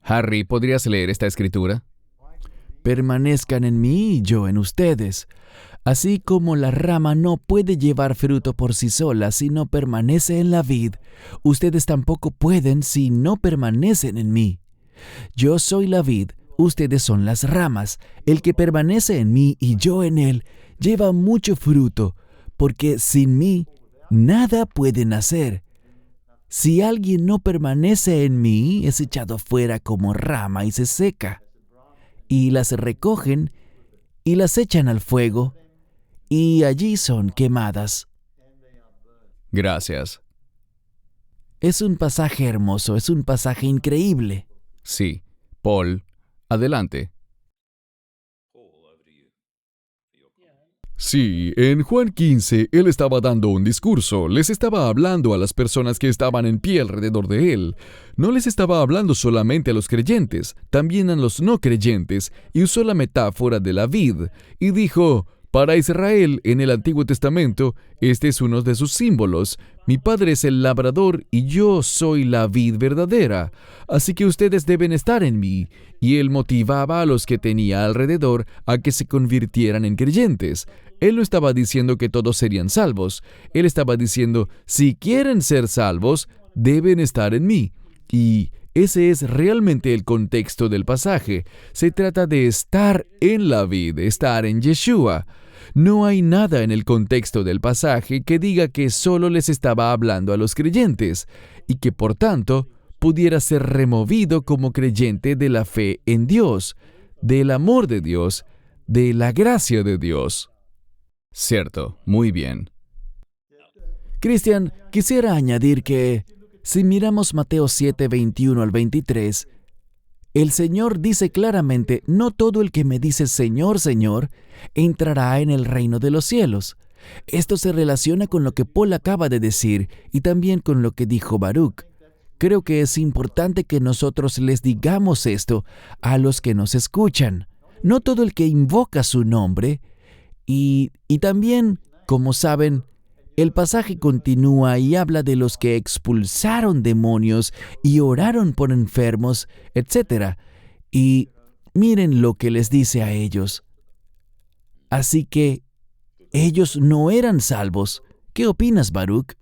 Harry, ¿podrías leer esta escritura? Permanezcan en mí y yo en ustedes. Así como la rama no puede llevar fruto por sí sola si no permanece en la vid, ustedes tampoco pueden si no permanecen en mí. Yo soy la vid, ustedes son las ramas. El que permanece en mí y yo en él, lleva mucho fruto, porque sin mí nada pueden hacer. Si alguien no permanece en mí, es echado fuera como rama y se seca. Y las recogen y las echan al fuego, y allí son quemadas. Gracias. Es un pasaje hermoso, es un pasaje increíble. Sí. Paul, adelante. Sí, en Juan 15, él estaba dando un discurso, les estaba hablando a las personas que estaban en pie alrededor de él. No les estaba hablando solamente a los creyentes, también a los no creyentes, y usó la metáfora de la vid, y dijo, para Israel, en el Antiguo Testamento, este es uno de sus símbolos. Mi padre es el labrador y yo soy la vid verdadera, así que ustedes deben estar en mí. Y él motivaba a los que tenía alrededor a que se convirtieran en creyentes. Él no estaba diciendo que todos serían salvos. Él estaba diciendo, si quieren ser salvos, deben estar en mí. Y ese es realmente el contexto del pasaje. Se trata de estar en la vid, estar en Yeshua. No hay nada en el contexto del pasaje que diga que solo les estaba hablando a los creyentes y que por tanto pudiera ser removido como creyente de la fe en Dios, del amor de Dios, de la gracia de Dios. Cierto, muy bien. Cristian, quisiera añadir que, si miramos Mateo 7, 21 al 23, el Señor dice claramente, no todo el que me dice Señor, Señor, entrará en el reino de los cielos. Esto se relaciona con lo que Paul acaba de decir y también con lo que dijo Baruch. Creo que es importante que nosotros les digamos esto a los que nos escuchan. No todo el que invoca su nombre. Y también, como saben, el pasaje continúa y habla de los que expulsaron demonios y oraron por enfermos, etc. Y miren lo que les dice a ellos. Así que ellos no eran salvos. ¿Qué opinas, Baruch?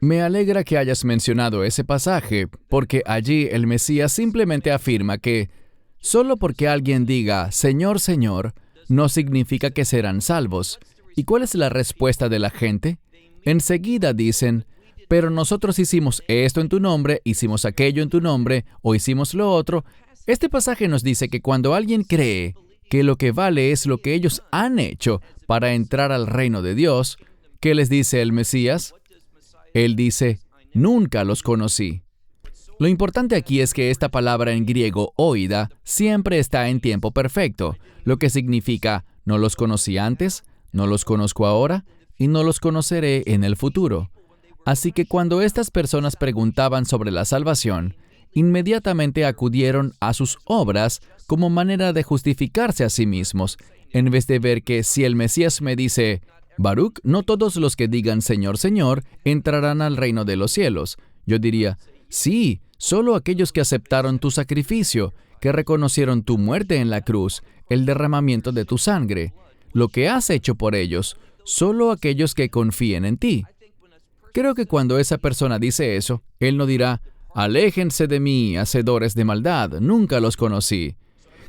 Me alegra que hayas mencionado ese pasaje, porque allí el Mesías simplemente afirma que solo porque alguien diga Señor, Señor, no significa que serán salvos. ¿Y cuál es la respuesta de la gente? Enseguida dicen, pero nosotros hicimos esto en tu nombre, hicimos aquello en tu nombre, o hicimos lo otro. Este pasaje nos dice que cuando alguien cree que lo que vale es lo que ellos han hecho para entrar al reino de Dios, ¿qué les dice el Mesías? Él dice, nunca los conocí. Lo importante aquí es que esta palabra en griego, oida, siempre está en tiempo perfecto, lo que significa, no los conocí antes, no los conozco ahora, y no los conoceré en el futuro. Así que cuando estas personas preguntaban sobre la salvación, inmediatamente acudieron a sus obras como manera de justificarse a sí mismos, en vez de ver que si el Mesías me dice, Baruch, no todos los que digan Señor, Señor, entrarán al reino de los cielos. Yo diría, sí, solo aquellos que aceptaron tu sacrificio, que reconocieron tu muerte en la cruz, el derramamiento de tu sangre, lo que has hecho por ellos, solo aquellos que confíen en ti. Creo que cuando esa persona dice eso, él no dirá, aléjense de mí, hacedores de maldad, nunca los conocí.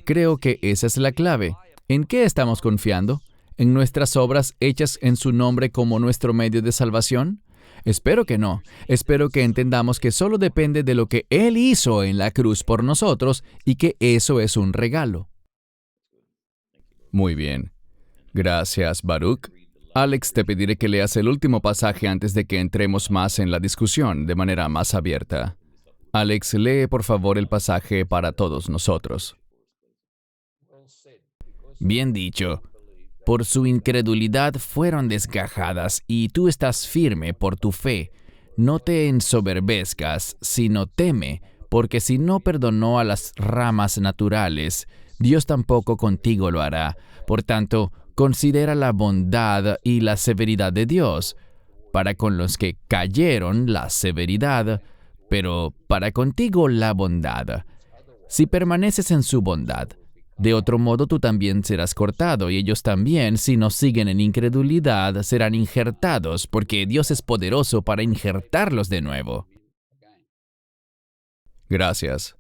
Creo que esa es la clave. ¿En qué estamos confiando? ¿En nuestras obras hechas en su nombre como nuestro medio de salvación? Espero que no. Espero que entendamos que solo depende de lo que Él hizo en la cruz por nosotros y que eso es un regalo. Muy bien. Gracias, Baruch. Alex, te pediré que leas el último pasaje antes de que entremos más en la discusión de manera más abierta. Alex, lee por favor el pasaje para todos nosotros. Bien dicho. Por su incredulidad fueron desgajadas, y tú estás firme por tu fe. No te ensoberbezcas, sino teme, porque si no perdonó a las ramas naturales, Dios tampoco contigo lo hará. Por tanto, considera la bondad y la severidad de Dios. Para con los que cayeron, la severidad, pero para contigo la bondad. Si permaneces en su bondad, de otro modo tú también serás cortado, y ellos también, si no siguen en incredulidad, serán injertados, porque Dios es poderoso para injertarlos de nuevo. Gracias.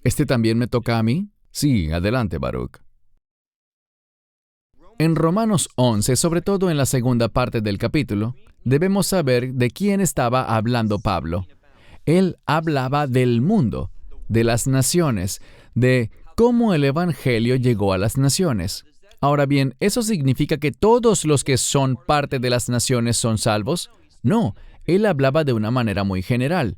¿Este también me toca a mí? Sí, adelante, Baruch. En Romanos 11, sobre todo en la segunda parte del capítulo, debemos saber de quién estaba hablando Pablo. Él hablaba del mundo, de las naciones, de cómo el Evangelio llegó a las naciones. Ahora bien, ¿eso significa que todos los que son parte de las naciones son salvos? No, él hablaba de una manera muy general.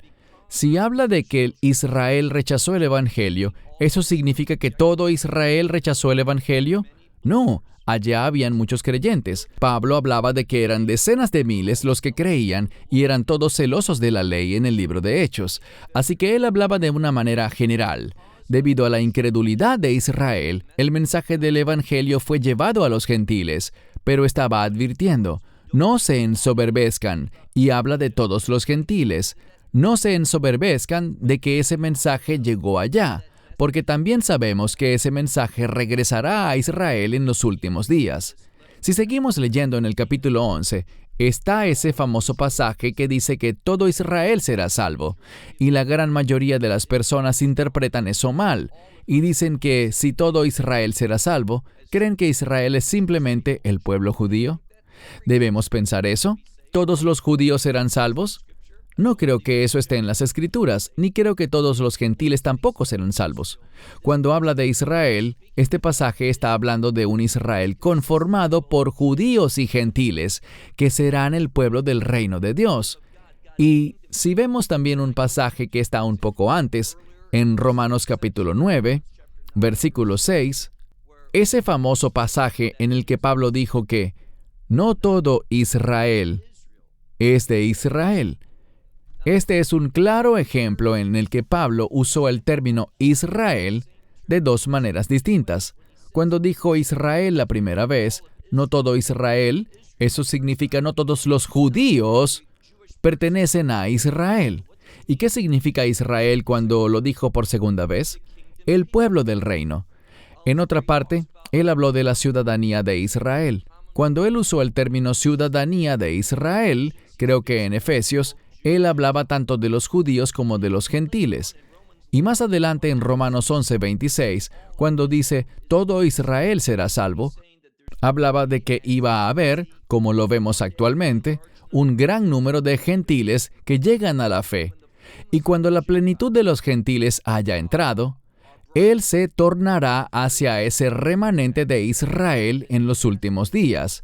Si habla de que Israel rechazó el Evangelio, ¿eso significa que todo Israel rechazó el Evangelio? No, allá habían muchos creyentes. Pablo hablaba de que eran decenas de miles los que creían y eran todos celosos de la ley en el libro de Hechos. Así que él hablaba de una manera general. Debido a la incredulidad de Israel, el mensaje del Evangelio fue llevado a los gentiles, pero estaba advirtiendo, no se ensoberbezcan, y habla de todos los gentiles. No se ensoberbezcan de que ese mensaje llegó allá, porque también sabemos que ese mensaje regresará a Israel en los últimos días. Si seguimos leyendo en el capítulo 11, está ese famoso pasaje que dice que todo Israel será salvo, y la gran mayoría de las personas interpretan eso mal, y dicen que si todo Israel será salvo, ¿creen que Israel es simplemente el pueblo judío? ¿Debemos pensar eso? ¿Todos los judíos serán salvos? No creo que eso esté en las Escrituras, ni creo que todos los gentiles tampoco serán salvos. Cuando habla de Israel, este pasaje está hablando de un Israel conformado por judíos y gentiles, que serán el pueblo del reino de Dios. Y si vemos también un pasaje que está un poco antes, en Romanos capítulo 9, versículo 6, ese famoso pasaje en el que Pablo dijo que no todo Israel es de Israel. Este es un claro ejemplo en el que Pablo usó el término Israel de dos maneras distintas. Cuando dijo Israel la primera vez, no todo Israel, eso significa no todos los judíos pertenecen a Israel. ¿Y qué significa Israel cuando lo dijo por segunda vez? El pueblo del reino. En otra parte, él habló de la ciudadanía de Israel. Cuando él usó el término ciudadanía de Israel, creo que en Efesios, él hablaba tanto de los judíos como de los gentiles. Y más adelante en Romanos 11:26, cuando dice, todo Israel será salvo, hablaba de que iba a haber, como lo vemos actualmente, un gran número de gentiles que llegan a la fe. Y cuando la plenitud de los gentiles haya entrado, Él se tornará hacia ese remanente de Israel en los últimos días.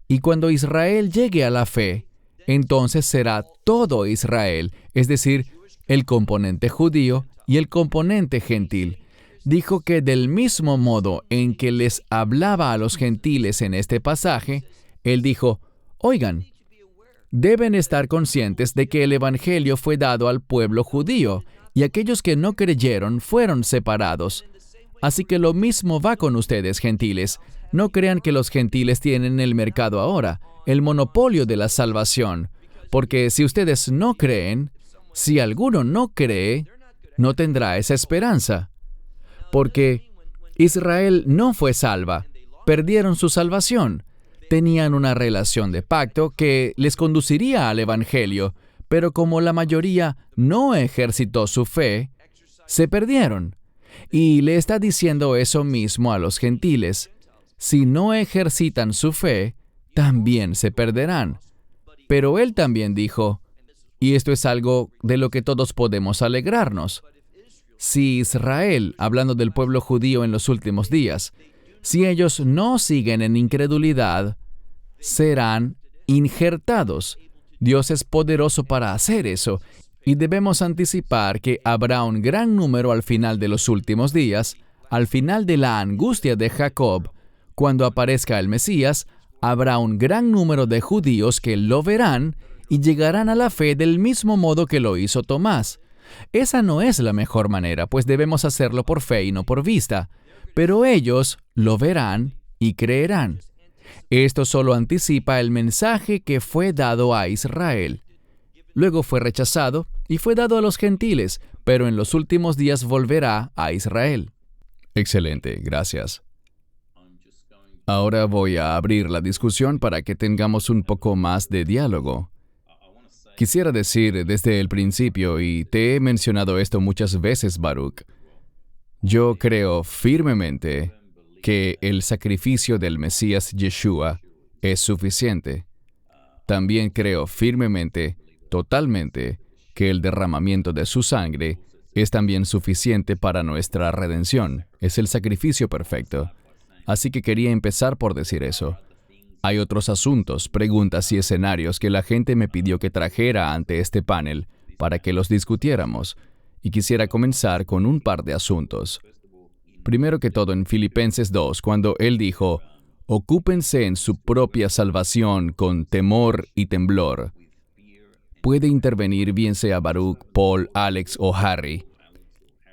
Y cuando Israel llegue a la fe, entonces será todo Israel, es decir, el componente judío y el componente gentil. Dijo que del mismo modo en que les hablaba a los gentiles en este pasaje, Él dijo, oigan, deben estar conscientes de que el Evangelio fue dado al pueblo judío, y aquellos que no creyeron fueron separados. Así que lo mismo va con ustedes, gentiles. No crean que los gentiles tienen el mercado ahora, el monopolio de la salvación, porque si ustedes no creen, si alguno no cree, no tendrá esa esperanza. Porque Israel no fue salva, perdieron su salvación. Tenían una relación de pacto que les conduciría al Evangelio, pero como la mayoría no ejercitó su fe, se perdieron. Y le está diciendo eso mismo a los gentiles. Si no ejercitan su fe, también se perderán. Pero Él también dijo, y esto es algo de lo que todos podemos alegrarnos, si Israel, hablando del pueblo judío en los últimos días, si ellos no siguen en incredulidad, serán injertados. Dios es poderoso para hacer eso, y debemos anticipar que habrá un gran número al final de los últimos días, al final de la angustia de Jacob. Cuando aparezca el Mesías, habrá un gran número de judíos que lo verán y llegarán a la fe del mismo modo que lo hizo Tomás. Esa no es la mejor manera, pues debemos hacerlo por fe y no por vista. Pero ellos lo verán y creerán. Esto solo anticipa el mensaje que fue dado a Israel. Luego fue rechazado y fue dado a los gentiles, pero en los últimos días volverá a Israel. Excelente, gracias. Ahora voy a abrir la discusión para que tengamos un poco más de diálogo. Quisiera decir desde el principio, y te he mencionado esto muchas veces, Baruch, yo creo firmemente que el sacrificio del Mesías Yeshua es suficiente. También creo firmemente, totalmente, que el derramamiento de su sangre es también suficiente para nuestra redención. Es el sacrificio perfecto. Así que quería empezar por decir eso. Hay otros asuntos, preguntas y escenarios que la gente me pidió que trajera ante este panel para que los discutiéramos, y quisiera comenzar con un par de asuntos. Primero que todo, en Filipenses 2, cuando él dijo, ocúpense en su propia salvación con temor y temblor. Puede intervenir bien sea Baruch, Paul, Alex o Harry.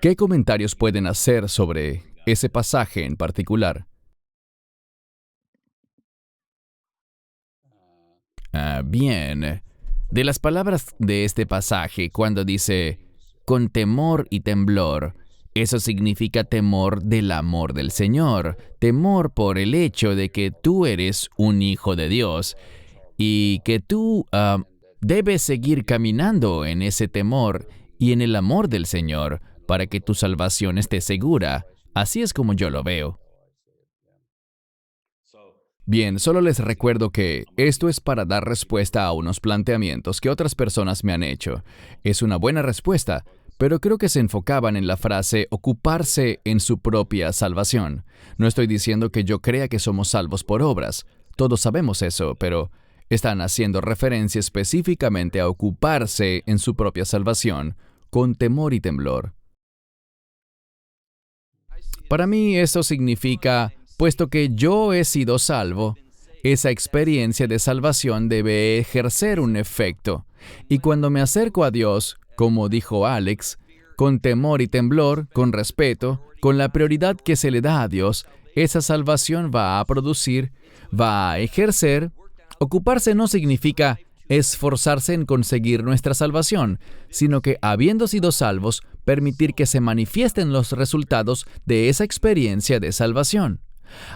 ¿Qué comentarios pueden hacer sobre ese pasaje en particular? Bien. De las palabras de este pasaje, cuando dice, con temor y temblor, eso significa temor del amor del Señor, temor por el hecho de que tú eres un hijo de Dios y que tú debes seguir caminando en ese temor y en el amor del Señor para que tu salvación esté segura. Así es como yo lo veo. Bien, solo les recuerdo que esto es para dar respuesta a unos planteamientos que otras personas me han hecho. Es una buena respuesta, pero creo que se enfocaban en la frase ocuparse en su propia salvación. No estoy diciendo que yo crea que somos salvos por obras. Todos sabemos eso, pero están haciendo referencia específicamente a ocuparse en su propia salvación con temor y temblor. Para mí eso significa, puesto que yo he sido salvo, esa experiencia de salvación debe ejercer un efecto. Y cuando me acerco a Dios, como dijo Alex, con temor y temblor, con respeto, con la prioridad que se le da a Dios, esa salvación va a producir, va a ejercer. Ocuparse no significa esforzarse en conseguir nuestra salvación, sino que, habiendo sido salvos, permitir que se manifiesten los resultados de esa experiencia de salvación.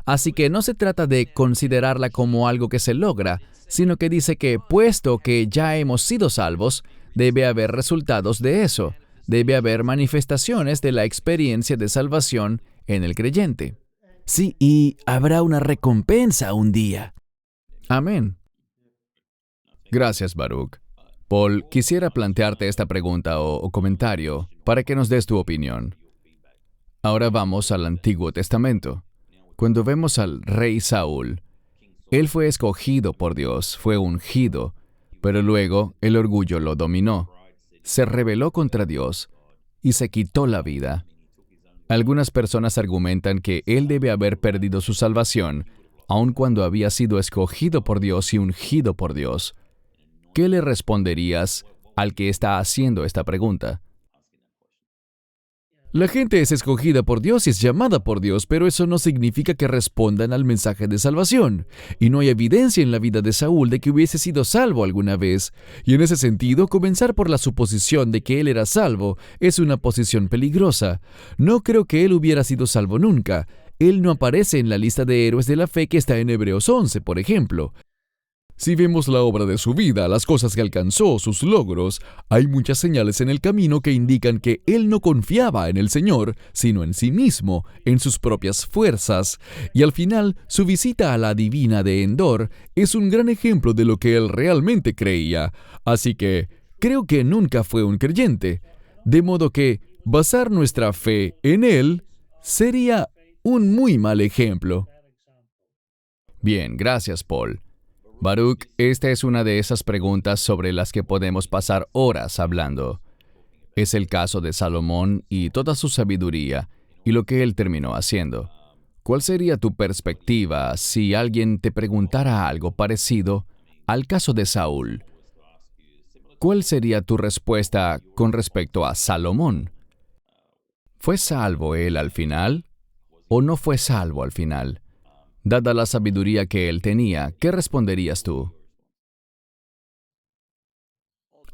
Así que no se trata de considerarla como algo que se logra, sino que dice que, puesto que ya hemos sido salvos, debe haber resultados de eso, debe haber manifestaciones de la experiencia de salvación en el creyente. Sí, y habrá una recompensa un día. Amén. Gracias, Baruch. Paul, quisiera plantearte esta pregunta o comentario para que nos des tu opinión. Ahora vamos al Antiguo Testamento. Cuando vemos al rey Saúl, él fue escogido por Dios, fue ungido, pero luego el orgullo lo dominó. Se rebeló contra Dios y se quitó la vida. Algunas personas argumentan que él debe haber perdido su salvación, aun cuando había sido escogido por Dios y ungido por Dios. ¿Qué le responderías al que está haciendo esta pregunta? La gente es escogida por Dios y es llamada por Dios, pero eso no significa que respondan al mensaje de salvación. Y no hay evidencia en la vida de Saúl de que hubiese sido salvo alguna vez. Y en ese sentido, comenzar por la suposición de que él era salvo es una posición peligrosa. No creo que él hubiera sido salvo nunca. Él no aparece en la lista de héroes de la fe que está en Hebreos 11, por ejemplo. Si vemos la obra de su vida, las cosas que alcanzó, sus logros, hay muchas señales en el camino que indican que él no confiaba en el Señor, sino en sí mismo, en sus propias fuerzas. Y al final, su visita a la divina de Endor es un gran ejemplo de lo que él realmente creía. Así que, creo que nunca fue un creyente. De modo que, basar nuestra fe en él sería un muy mal ejemplo. Bien, gracias, Paul. Baruch, esta es una de esas preguntas sobre las que podemos pasar horas hablando. Es el caso de Salomón y toda su sabiduría y lo que él terminó haciendo. ¿Cuál sería tu perspectiva si alguien te preguntara algo parecido al caso de Saúl? ¿Cuál sería tu respuesta con respecto a Salomón? ¿Fue salvo él al final o no fue salvo al final? Dada la sabiduría que él tenía, ¿qué responderías tú?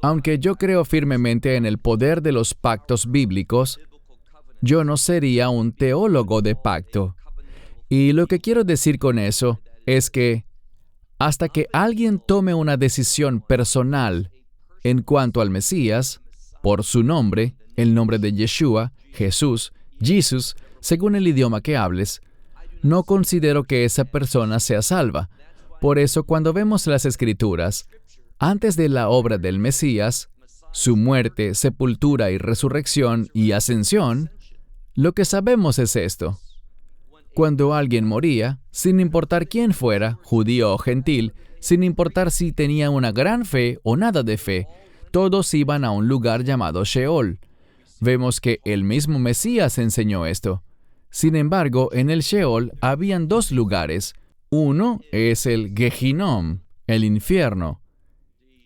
Aunque yo creo firmemente en el poder de los pactos bíblicos, yo no sería un teólogo de pacto. Y lo que quiero decir con eso es que hasta que alguien tome una decisión personal en cuanto al Mesías, por su nombre, el nombre de Yeshua, Jesús, Jesus, según el idioma que hables, no considero que esa persona sea salva. Por eso, cuando vemos las Escrituras, antes de la obra del Mesías, su muerte, sepultura y resurrección y ascensión, lo que sabemos es esto. Cuando alguien moría, sin importar quién fuera, judío o gentil, sin importar si tenía una gran fe o nada de fe, todos iban a un lugar llamado Sheol. Vemos que el mismo Mesías enseñó esto. Sin embargo, en el Sheol habían dos lugares. Uno es el Gehinom, el infierno,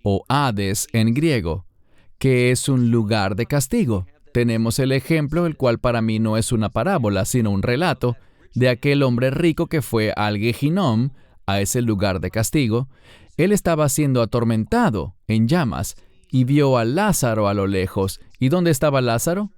o Hades en griego, que es un lugar de castigo. Tenemos el ejemplo, el cual para mí no es una parábola, sino un relato, de aquel hombre rico que fue al Gehinom, a ese lugar de castigo. Él estaba siendo atormentado en llamas y vio a Lázaro a lo lejos. ¿Y dónde estaba Lázaro?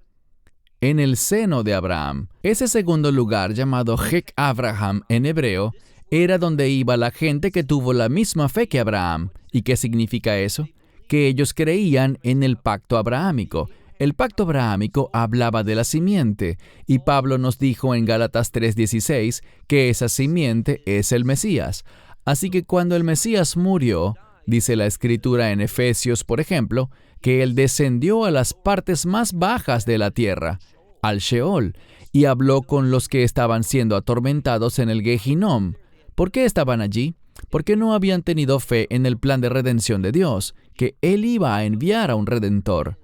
En el seno de Abraham. Ese segundo lugar, llamado Hek Abraham en hebreo, era donde iba la gente que tuvo la misma fe que Abraham. ¿Y qué significa eso? Que ellos creían en el pacto abrahámico. El pacto abrahámico hablaba de la simiente, y Pablo nos dijo en Gálatas 3:16 que esa simiente es el Mesías. Así que cuando el Mesías murió, dice la Escritura en Efesios, por ejemplo, que Él descendió a las partes más bajas de la tierra, al Sheol, y habló con los que estaban siendo atormentados en el Gehinom. ¿Por qué estaban allí? Porque no habían tenido fe en el plan de redención de Dios, que Él iba a enviar a un Redentor.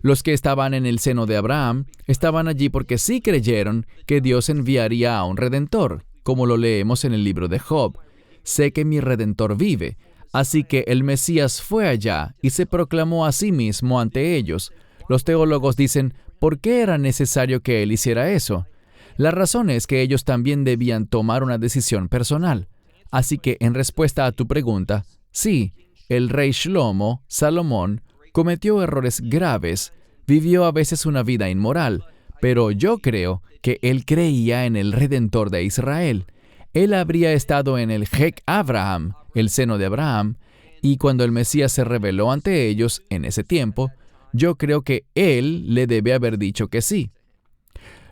Los que estaban en el seno de Abraham estaban allí porque sí creyeron que Dios enviaría a un Redentor, como lo leemos en el libro de Job. Sé que mi Redentor vive. Así que el Mesías fue allá y se proclamó a sí mismo ante ellos. Los teólogos dicen, ¿por qué era necesario que él hiciera eso? La razón es que ellos también debían tomar una decisión personal. Así que, en respuesta a tu pregunta, sí, el rey Shlomo, Salomón, cometió errores graves, vivió a veces una vida inmoral, pero yo creo que él creía en el Redentor de Israel. Él habría estado en el Hek Abraham, el seno de Abraham, y cuando el Mesías se reveló ante ellos en ese tiempo, yo creo que él le debe haber dicho que sí.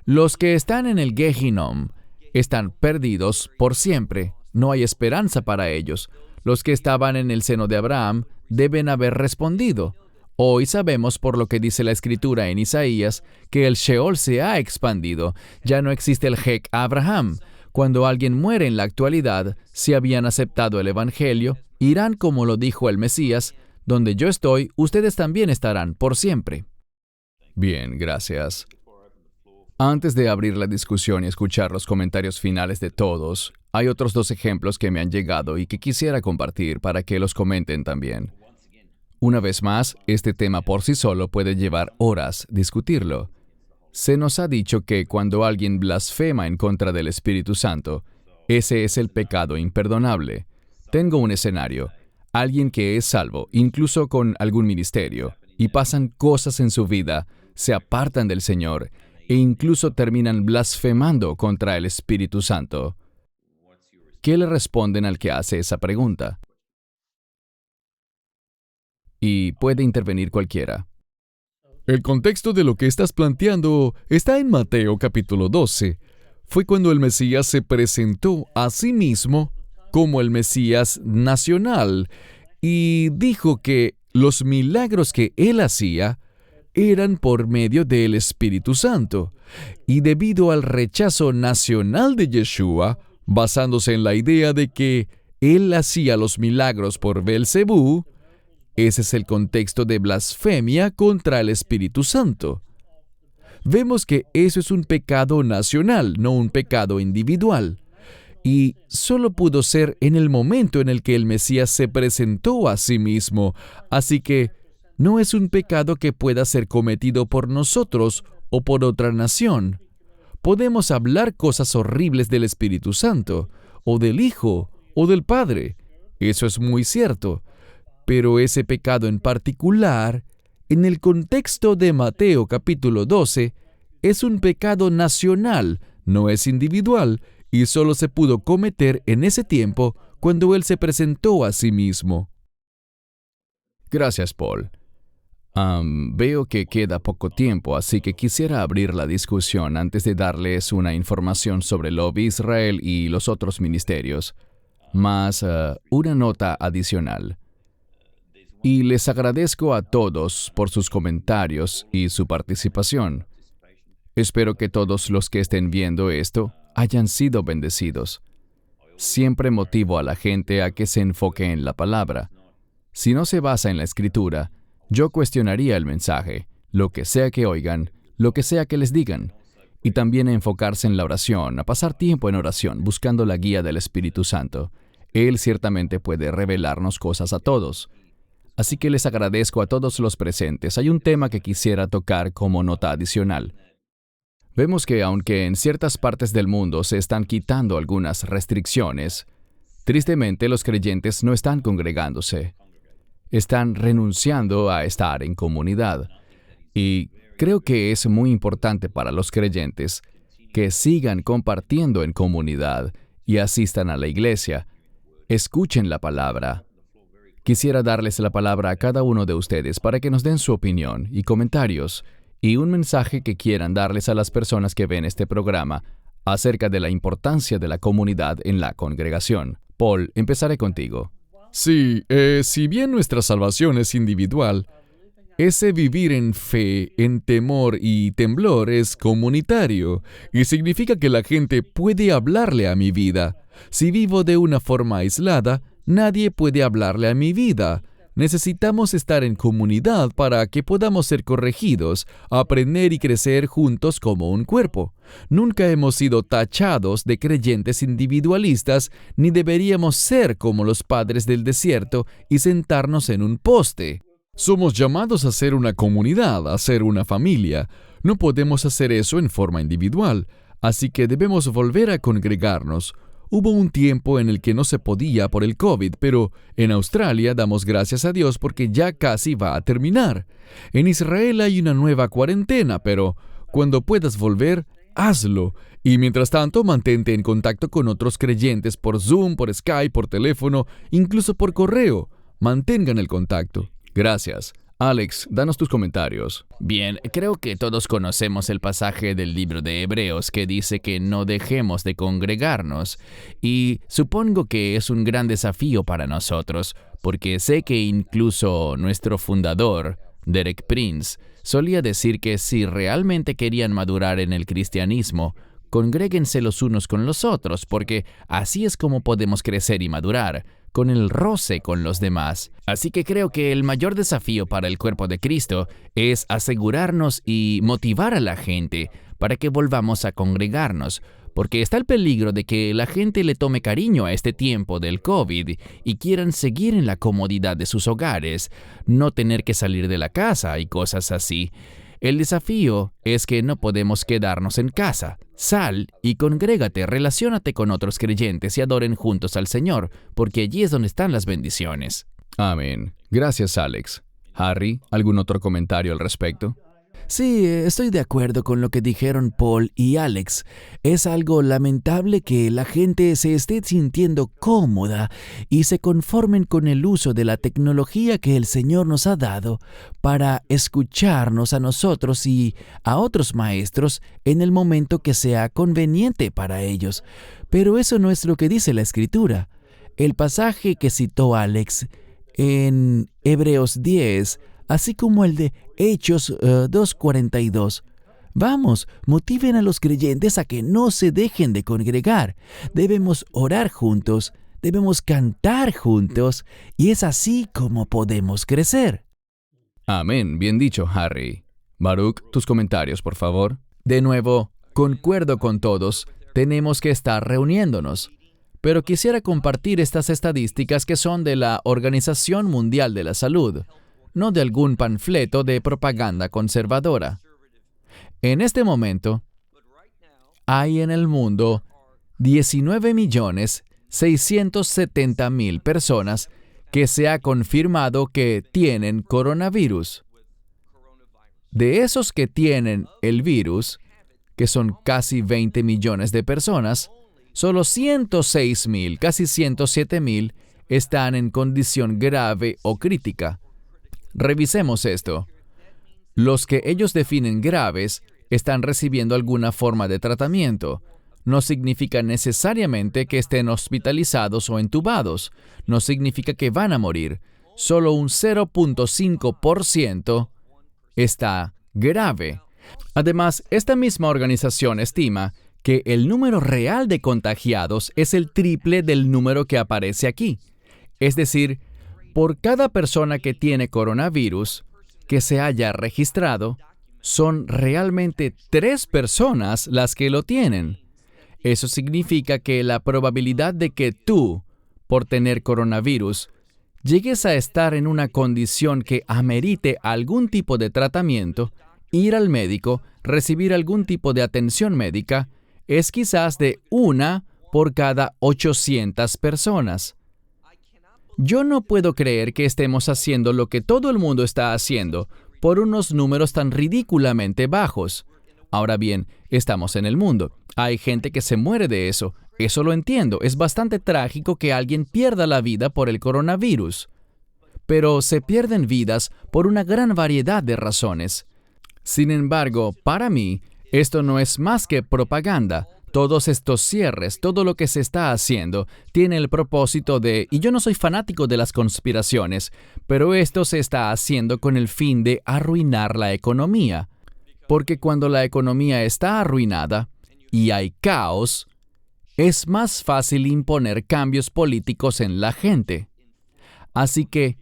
Los que están en el Gehinom están perdidos por siempre. No hay esperanza para ellos. Los que estaban en el seno de Abraham deben haber respondido. Hoy sabemos por lo que dice la Escritura en Isaías que el Sheol se ha expandido. Ya no existe el Hek Abraham. Cuando alguien muere en la actualidad, si habían aceptado el Evangelio, irán como lo dijo el Mesías, donde yo estoy, ustedes también estarán por siempre. Bien, gracias. Antes de abrir la discusión y escuchar los comentarios finales de todos, hay otros dos ejemplos que me han llegado y que quisiera compartir para que los comenten también. Una vez más, este tema por sí solo puede llevar horas discutirlo. Se nos ha dicho que cuando alguien blasfema en contra del Espíritu Santo, ese es el pecado imperdonable. Tengo un escenario. Alguien que es salvo, incluso con algún ministerio, y pasan cosas en su vida, se apartan del Señor, e incluso terminan blasfemando contra el Espíritu Santo. ¿Qué le responden al que hace esa pregunta? Y puede intervenir cualquiera. El contexto de lo que estás planteando está en Mateo capítulo 12. Fue cuando el Mesías se presentó a sí mismo como el Mesías nacional y dijo que los milagros que él hacía eran por medio del Espíritu Santo. Y debido al rechazo nacional de Yeshua, basándose en la idea de que él hacía los milagros por Belcebú, ese es el contexto de blasfemia contra el Espíritu Santo. Vemos que eso es un pecado nacional, no un pecado individual. Y solo pudo ser en el momento en el que el Mesías se presentó a sí mismo. Así que no es un pecado que pueda ser cometido por nosotros o por otra nación. Podemos hablar cosas horribles del Espíritu Santo, o del Hijo, o del Padre. Eso es muy cierto. Pero ese pecado en particular, en el contexto de Mateo capítulo 12, es un pecado nacional, no es individual, y solo se pudo cometer en ese tiempo cuando Él se presentó a sí mismo. Gracias, Paul. Veo que queda poco tiempo, así que quisiera abrir la discusión antes de darles una información sobre Love Israel y los otros ministerios, más una nota adicional. Y les agradezco a todos por sus comentarios y su participación. Espero que todos los que estén viendo esto hayan sido bendecidos. Siempre motivo a la gente a que se enfoque en la palabra. Si no se basa en la Escritura, yo cuestionaría el mensaje, lo que sea que oigan, lo que sea que les digan, y también a enfocarse en la oración, a pasar tiempo en oración, buscando la guía del Espíritu Santo. Él ciertamente puede revelarnos cosas a todos. Así que les agradezco a todos los presentes. Hay un tema que quisiera tocar como nota adicional. Vemos que aunque en ciertas partes del mundo se están quitando algunas restricciones, tristemente los creyentes no están congregándose. Están renunciando a estar en comunidad. Y creo que es muy importante para los creyentes que sigan compartiendo en comunidad y asistan a la iglesia. Escuchen la palabra. Quisiera darles la palabra a cada uno de ustedes para que nos den su opinión y comentarios y un mensaje que quieran darles a las personas que ven este programa acerca de la importancia de la comunidad en la congregación. Paul, empezaré contigo. Sí, si bien nuestra salvación es individual, ese vivir en fe, en temor y temblor es comunitario y significa que la gente puede hablarle a mi vida. Si vivo de una forma aislada, nadie puede hablarle a mi vida. Necesitamos estar en comunidad para que podamos ser corregidos, aprender y crecer juntos como un cuerpo. Nunca hemos sido tachados de creyentes individualistas, ni deberíamos ser como los padres del desierto y sentarnos en un poste. Somos llamados a ser una comunidad, a ser una familia. No podemos hacer eso en forma individual, así que debemos volver a congregarnos. Hubo un tiempo en el que no se podía por el COVID, pero en Australia damos gracias a Dios porque ya casi va a terminar. En Israel hay una nueva cuarentena, pero cuando puedas volver, hazlo. Y mientras tanto, mantente en contacto con otros creyentes por Zoom, por Skype, por teléfono, incluso por correo. Mantengan el contacto. Gracias. Alex, danos tus comentarios. Bien, creo que todos conocemos el pasaje del libro de Hebreos que dice que no dejemos de congregarnos. Y supongo que es un gran desafío para nosotros, porque sé que incluso nuestro fundador, Derek Prince, solía decir que si realmente querían madurar en el cristianismo, congréguense los unos con los otros, porque así es como podemos crecer y madurar, con el roce con los demás. Así que creo que el mayor desafío para el cuerpo de Cristo es asegurarnos y motivar a la gente para que volvamos a congregarnos, porque está el peligro de que la gente le tome cariño a este tiempo del COVID y quieran seguir en la comodidad de sus hogares, no tener que salir de la casa y cosas así. El desafío es que no podemos quedarnos en casa. Sal y congrégate, relaciónate con otros creyentes y adoren juntos al Señor, porque allí es donde están las bendiciones. Amén. Gracias, Alex. Harry, ¿algún otro comentario al respecto? Sí, estoy de acuerdo con lo que dijeron Paul y Alex. Es algo lamentable que la gente se esté sintiendo cómoda y se conformen con el uso de la tecnología que el Señor nos ha dado para escucharnos a nosotros y a otros maestros en el momento que sea conveniente para ellos. Pero eso no es lo que dice la Escritura. El pasaje que citó Alex en Hebreos 10, así como el de Hechos 2:42. Vamos, motiven a los creyentes a que no se dejen de congregar. Debemos orar juntos, debemos cantar juntos, y es así como podemos crecer. Amén. Bien dicho, Harry. Baruch, tus comentarios, por favor. De nuevo, concuerdo con todos, tenemos que estar reuniéndonos. Pero quisiera compartir estas estadísticas que son de la Organización Mundial de la Salud. no de algún panfleto de propaganda conservadora. En este momento, hay en el mundo 19.670.000 personas que se ha confirmado que tienen coronavirus. De esos que tienen el virus, que son casi 20 millones de personas, solo 106.000, casi 107.000, están en condición grave o crítica. Revisemos esto. Los que ellos definen graves están recibiendo alguna forma de tratamiento. No significa necesariamente que estén hospitalizados o entubados. No significa que van a morir. Solo un 0.5% está grave. Además, esta misma organización estima que el número real de contagiados es el triple del número que aparece aquí. Es decir, por cada persona que tiene coronavirus que se haya registrado, son realmente 3 personas las que lo tienen. Eso significa que la probabilidad de que tú, por tener coronavirus, llegues a estar en una condición que amerite algún tipo de tratamiento, ir al médico, recibir algún tipo de atención médica, es quizás de 1 por cada 800 personas. Yo no puedo creer que estemos haciendo lo que todo el mundo está haciendo por unos números tan ridículamente bajos. Ahora bien, estamos en el mundo. Hay gente que se muere de eso. Eso lo entiendo. Es bastante trágico que alguien pierda la vida por el coronavirus. Pero se pierden vidas por una gran variedad de razones. Sin embargo, para mí, esto no es más que propaganda. Todos estos cierres, todo lo que se está haciendo, tiene el propósito de, y yo no soy fanático de las conspiraciones, pero esto se está haciendo con el fin de arruinar la economía. Porque cuando la economía está arruinada y hay caos, es más fácil imponer cambios políticos en la gente. Así que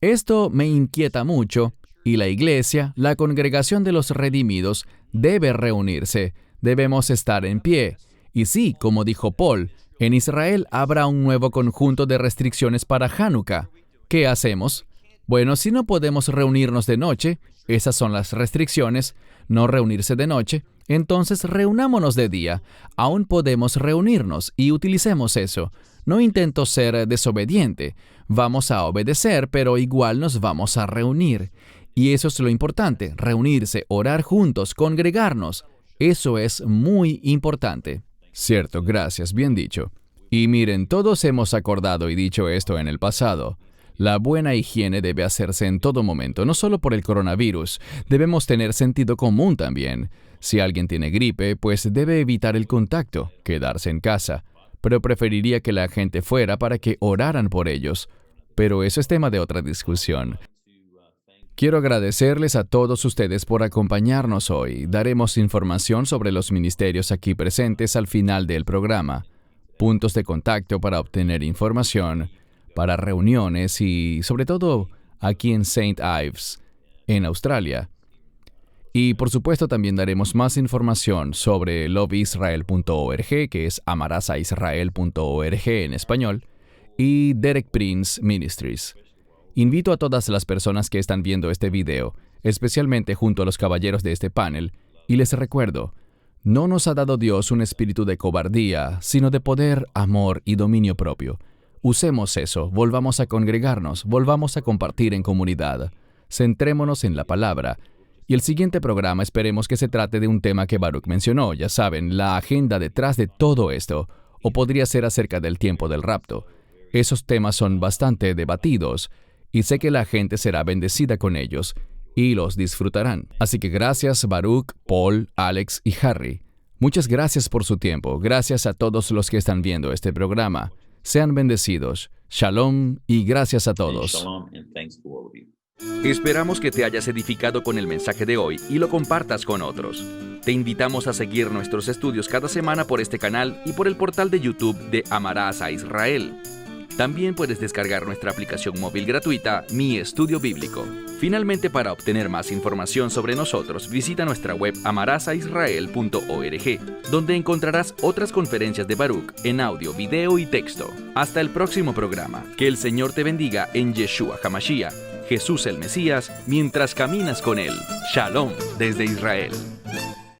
esto me inquieta mucho y la iglesia, la congregación de los redimidos, debe reunirse. Debemos estar en pie. Y sí, como dijo Paul, en Israel habrá un nuevo conjunto de restricciones para Hanukkah. ¿Qué hacemos? Bueno, si no podemos reunirnos de noche, esas son las restricciones, no reunirse de noche, entonces reunámonos de día. Aún podemos reunirnos y utilicemos eso. No intento ser desobediente. Vamos a obedecer, pero igual nos vamos a reunir. Y eso es lo importante, reunirse, orar juntos, congregarnos. Eso es muy importante. Cierto, gracias, bien dicho. Y miren, todos hemos acordado y dicho esto en el pasado. La buena higiene debe hacerse en todo momento, no solo por el coronavirus. Debemos tener sentido común también. Si alguien tiene gripe, pues debe evitar el contacto, quedarse en casa. Pero preferiría que la gente fuera para que oraran por ellos. Pero eso es tema de otra discusión. Quiero agradecerles a todos ustedes por acompañarnos hoy. Daremos información sobre los ministerios aquí presentes al final del programa. Puntos de contacto para obtener información, para reuniones y, sobre todo, aquí en St. Ives, en Australia. Y, por supuesto, también daremos más información sobre loveisrael.org, que es amarasaisrael.org en español, y Derek Prince Ministries. Invito a todas las personas que están viendo este video, especialmente junto a los caballeros de este panel, y les recuerdo, no nos ha dado Dios un espíritu de cobardía, sino de poder, amor y dominio propio. Usemos eso, volvamos a congregarnos, volvamos a compartir en comunidad. Centrémonos en la palabra. Y el siguiente programa esperemos que se trate de un tema que Baruch mencionó, ya saben, la agenda detrás de todo esto, o podría ser acerca del tiempo del rapto. Esos temas son bastante debatidos, y sé que la gente será bendecida con ellos y los disfrutarán. Así que gracias Baruch, Paul, Alex y Harry. Muchas gracias por su tiempo. Gracias a todos los que están viendo este programa. Sean bendecidos. Shalom y gracias a todos. Esperamos que te hayas edificado con el mensaje de hoy y lo compartas con otros. Te invitamos a seguir nuestros estudios cada semana por este canal y por el portal de YouTube de Amarás a Israel. También puedes descargar nuestra aplicación móvil gratuita, Mi Estudio Bíblico. Finalmente, para obtener más información sobre nosotros, visita nuestra web amarasaisrael.org, donde encontrarás otras conferencias de Baruch en audio, video y texto. Hasta el próximo programa. Que el Señor te bendiga en Yeshua HaMashiach. Jesús el Mesías, mientras caminas con Él. Shalom desde Israel.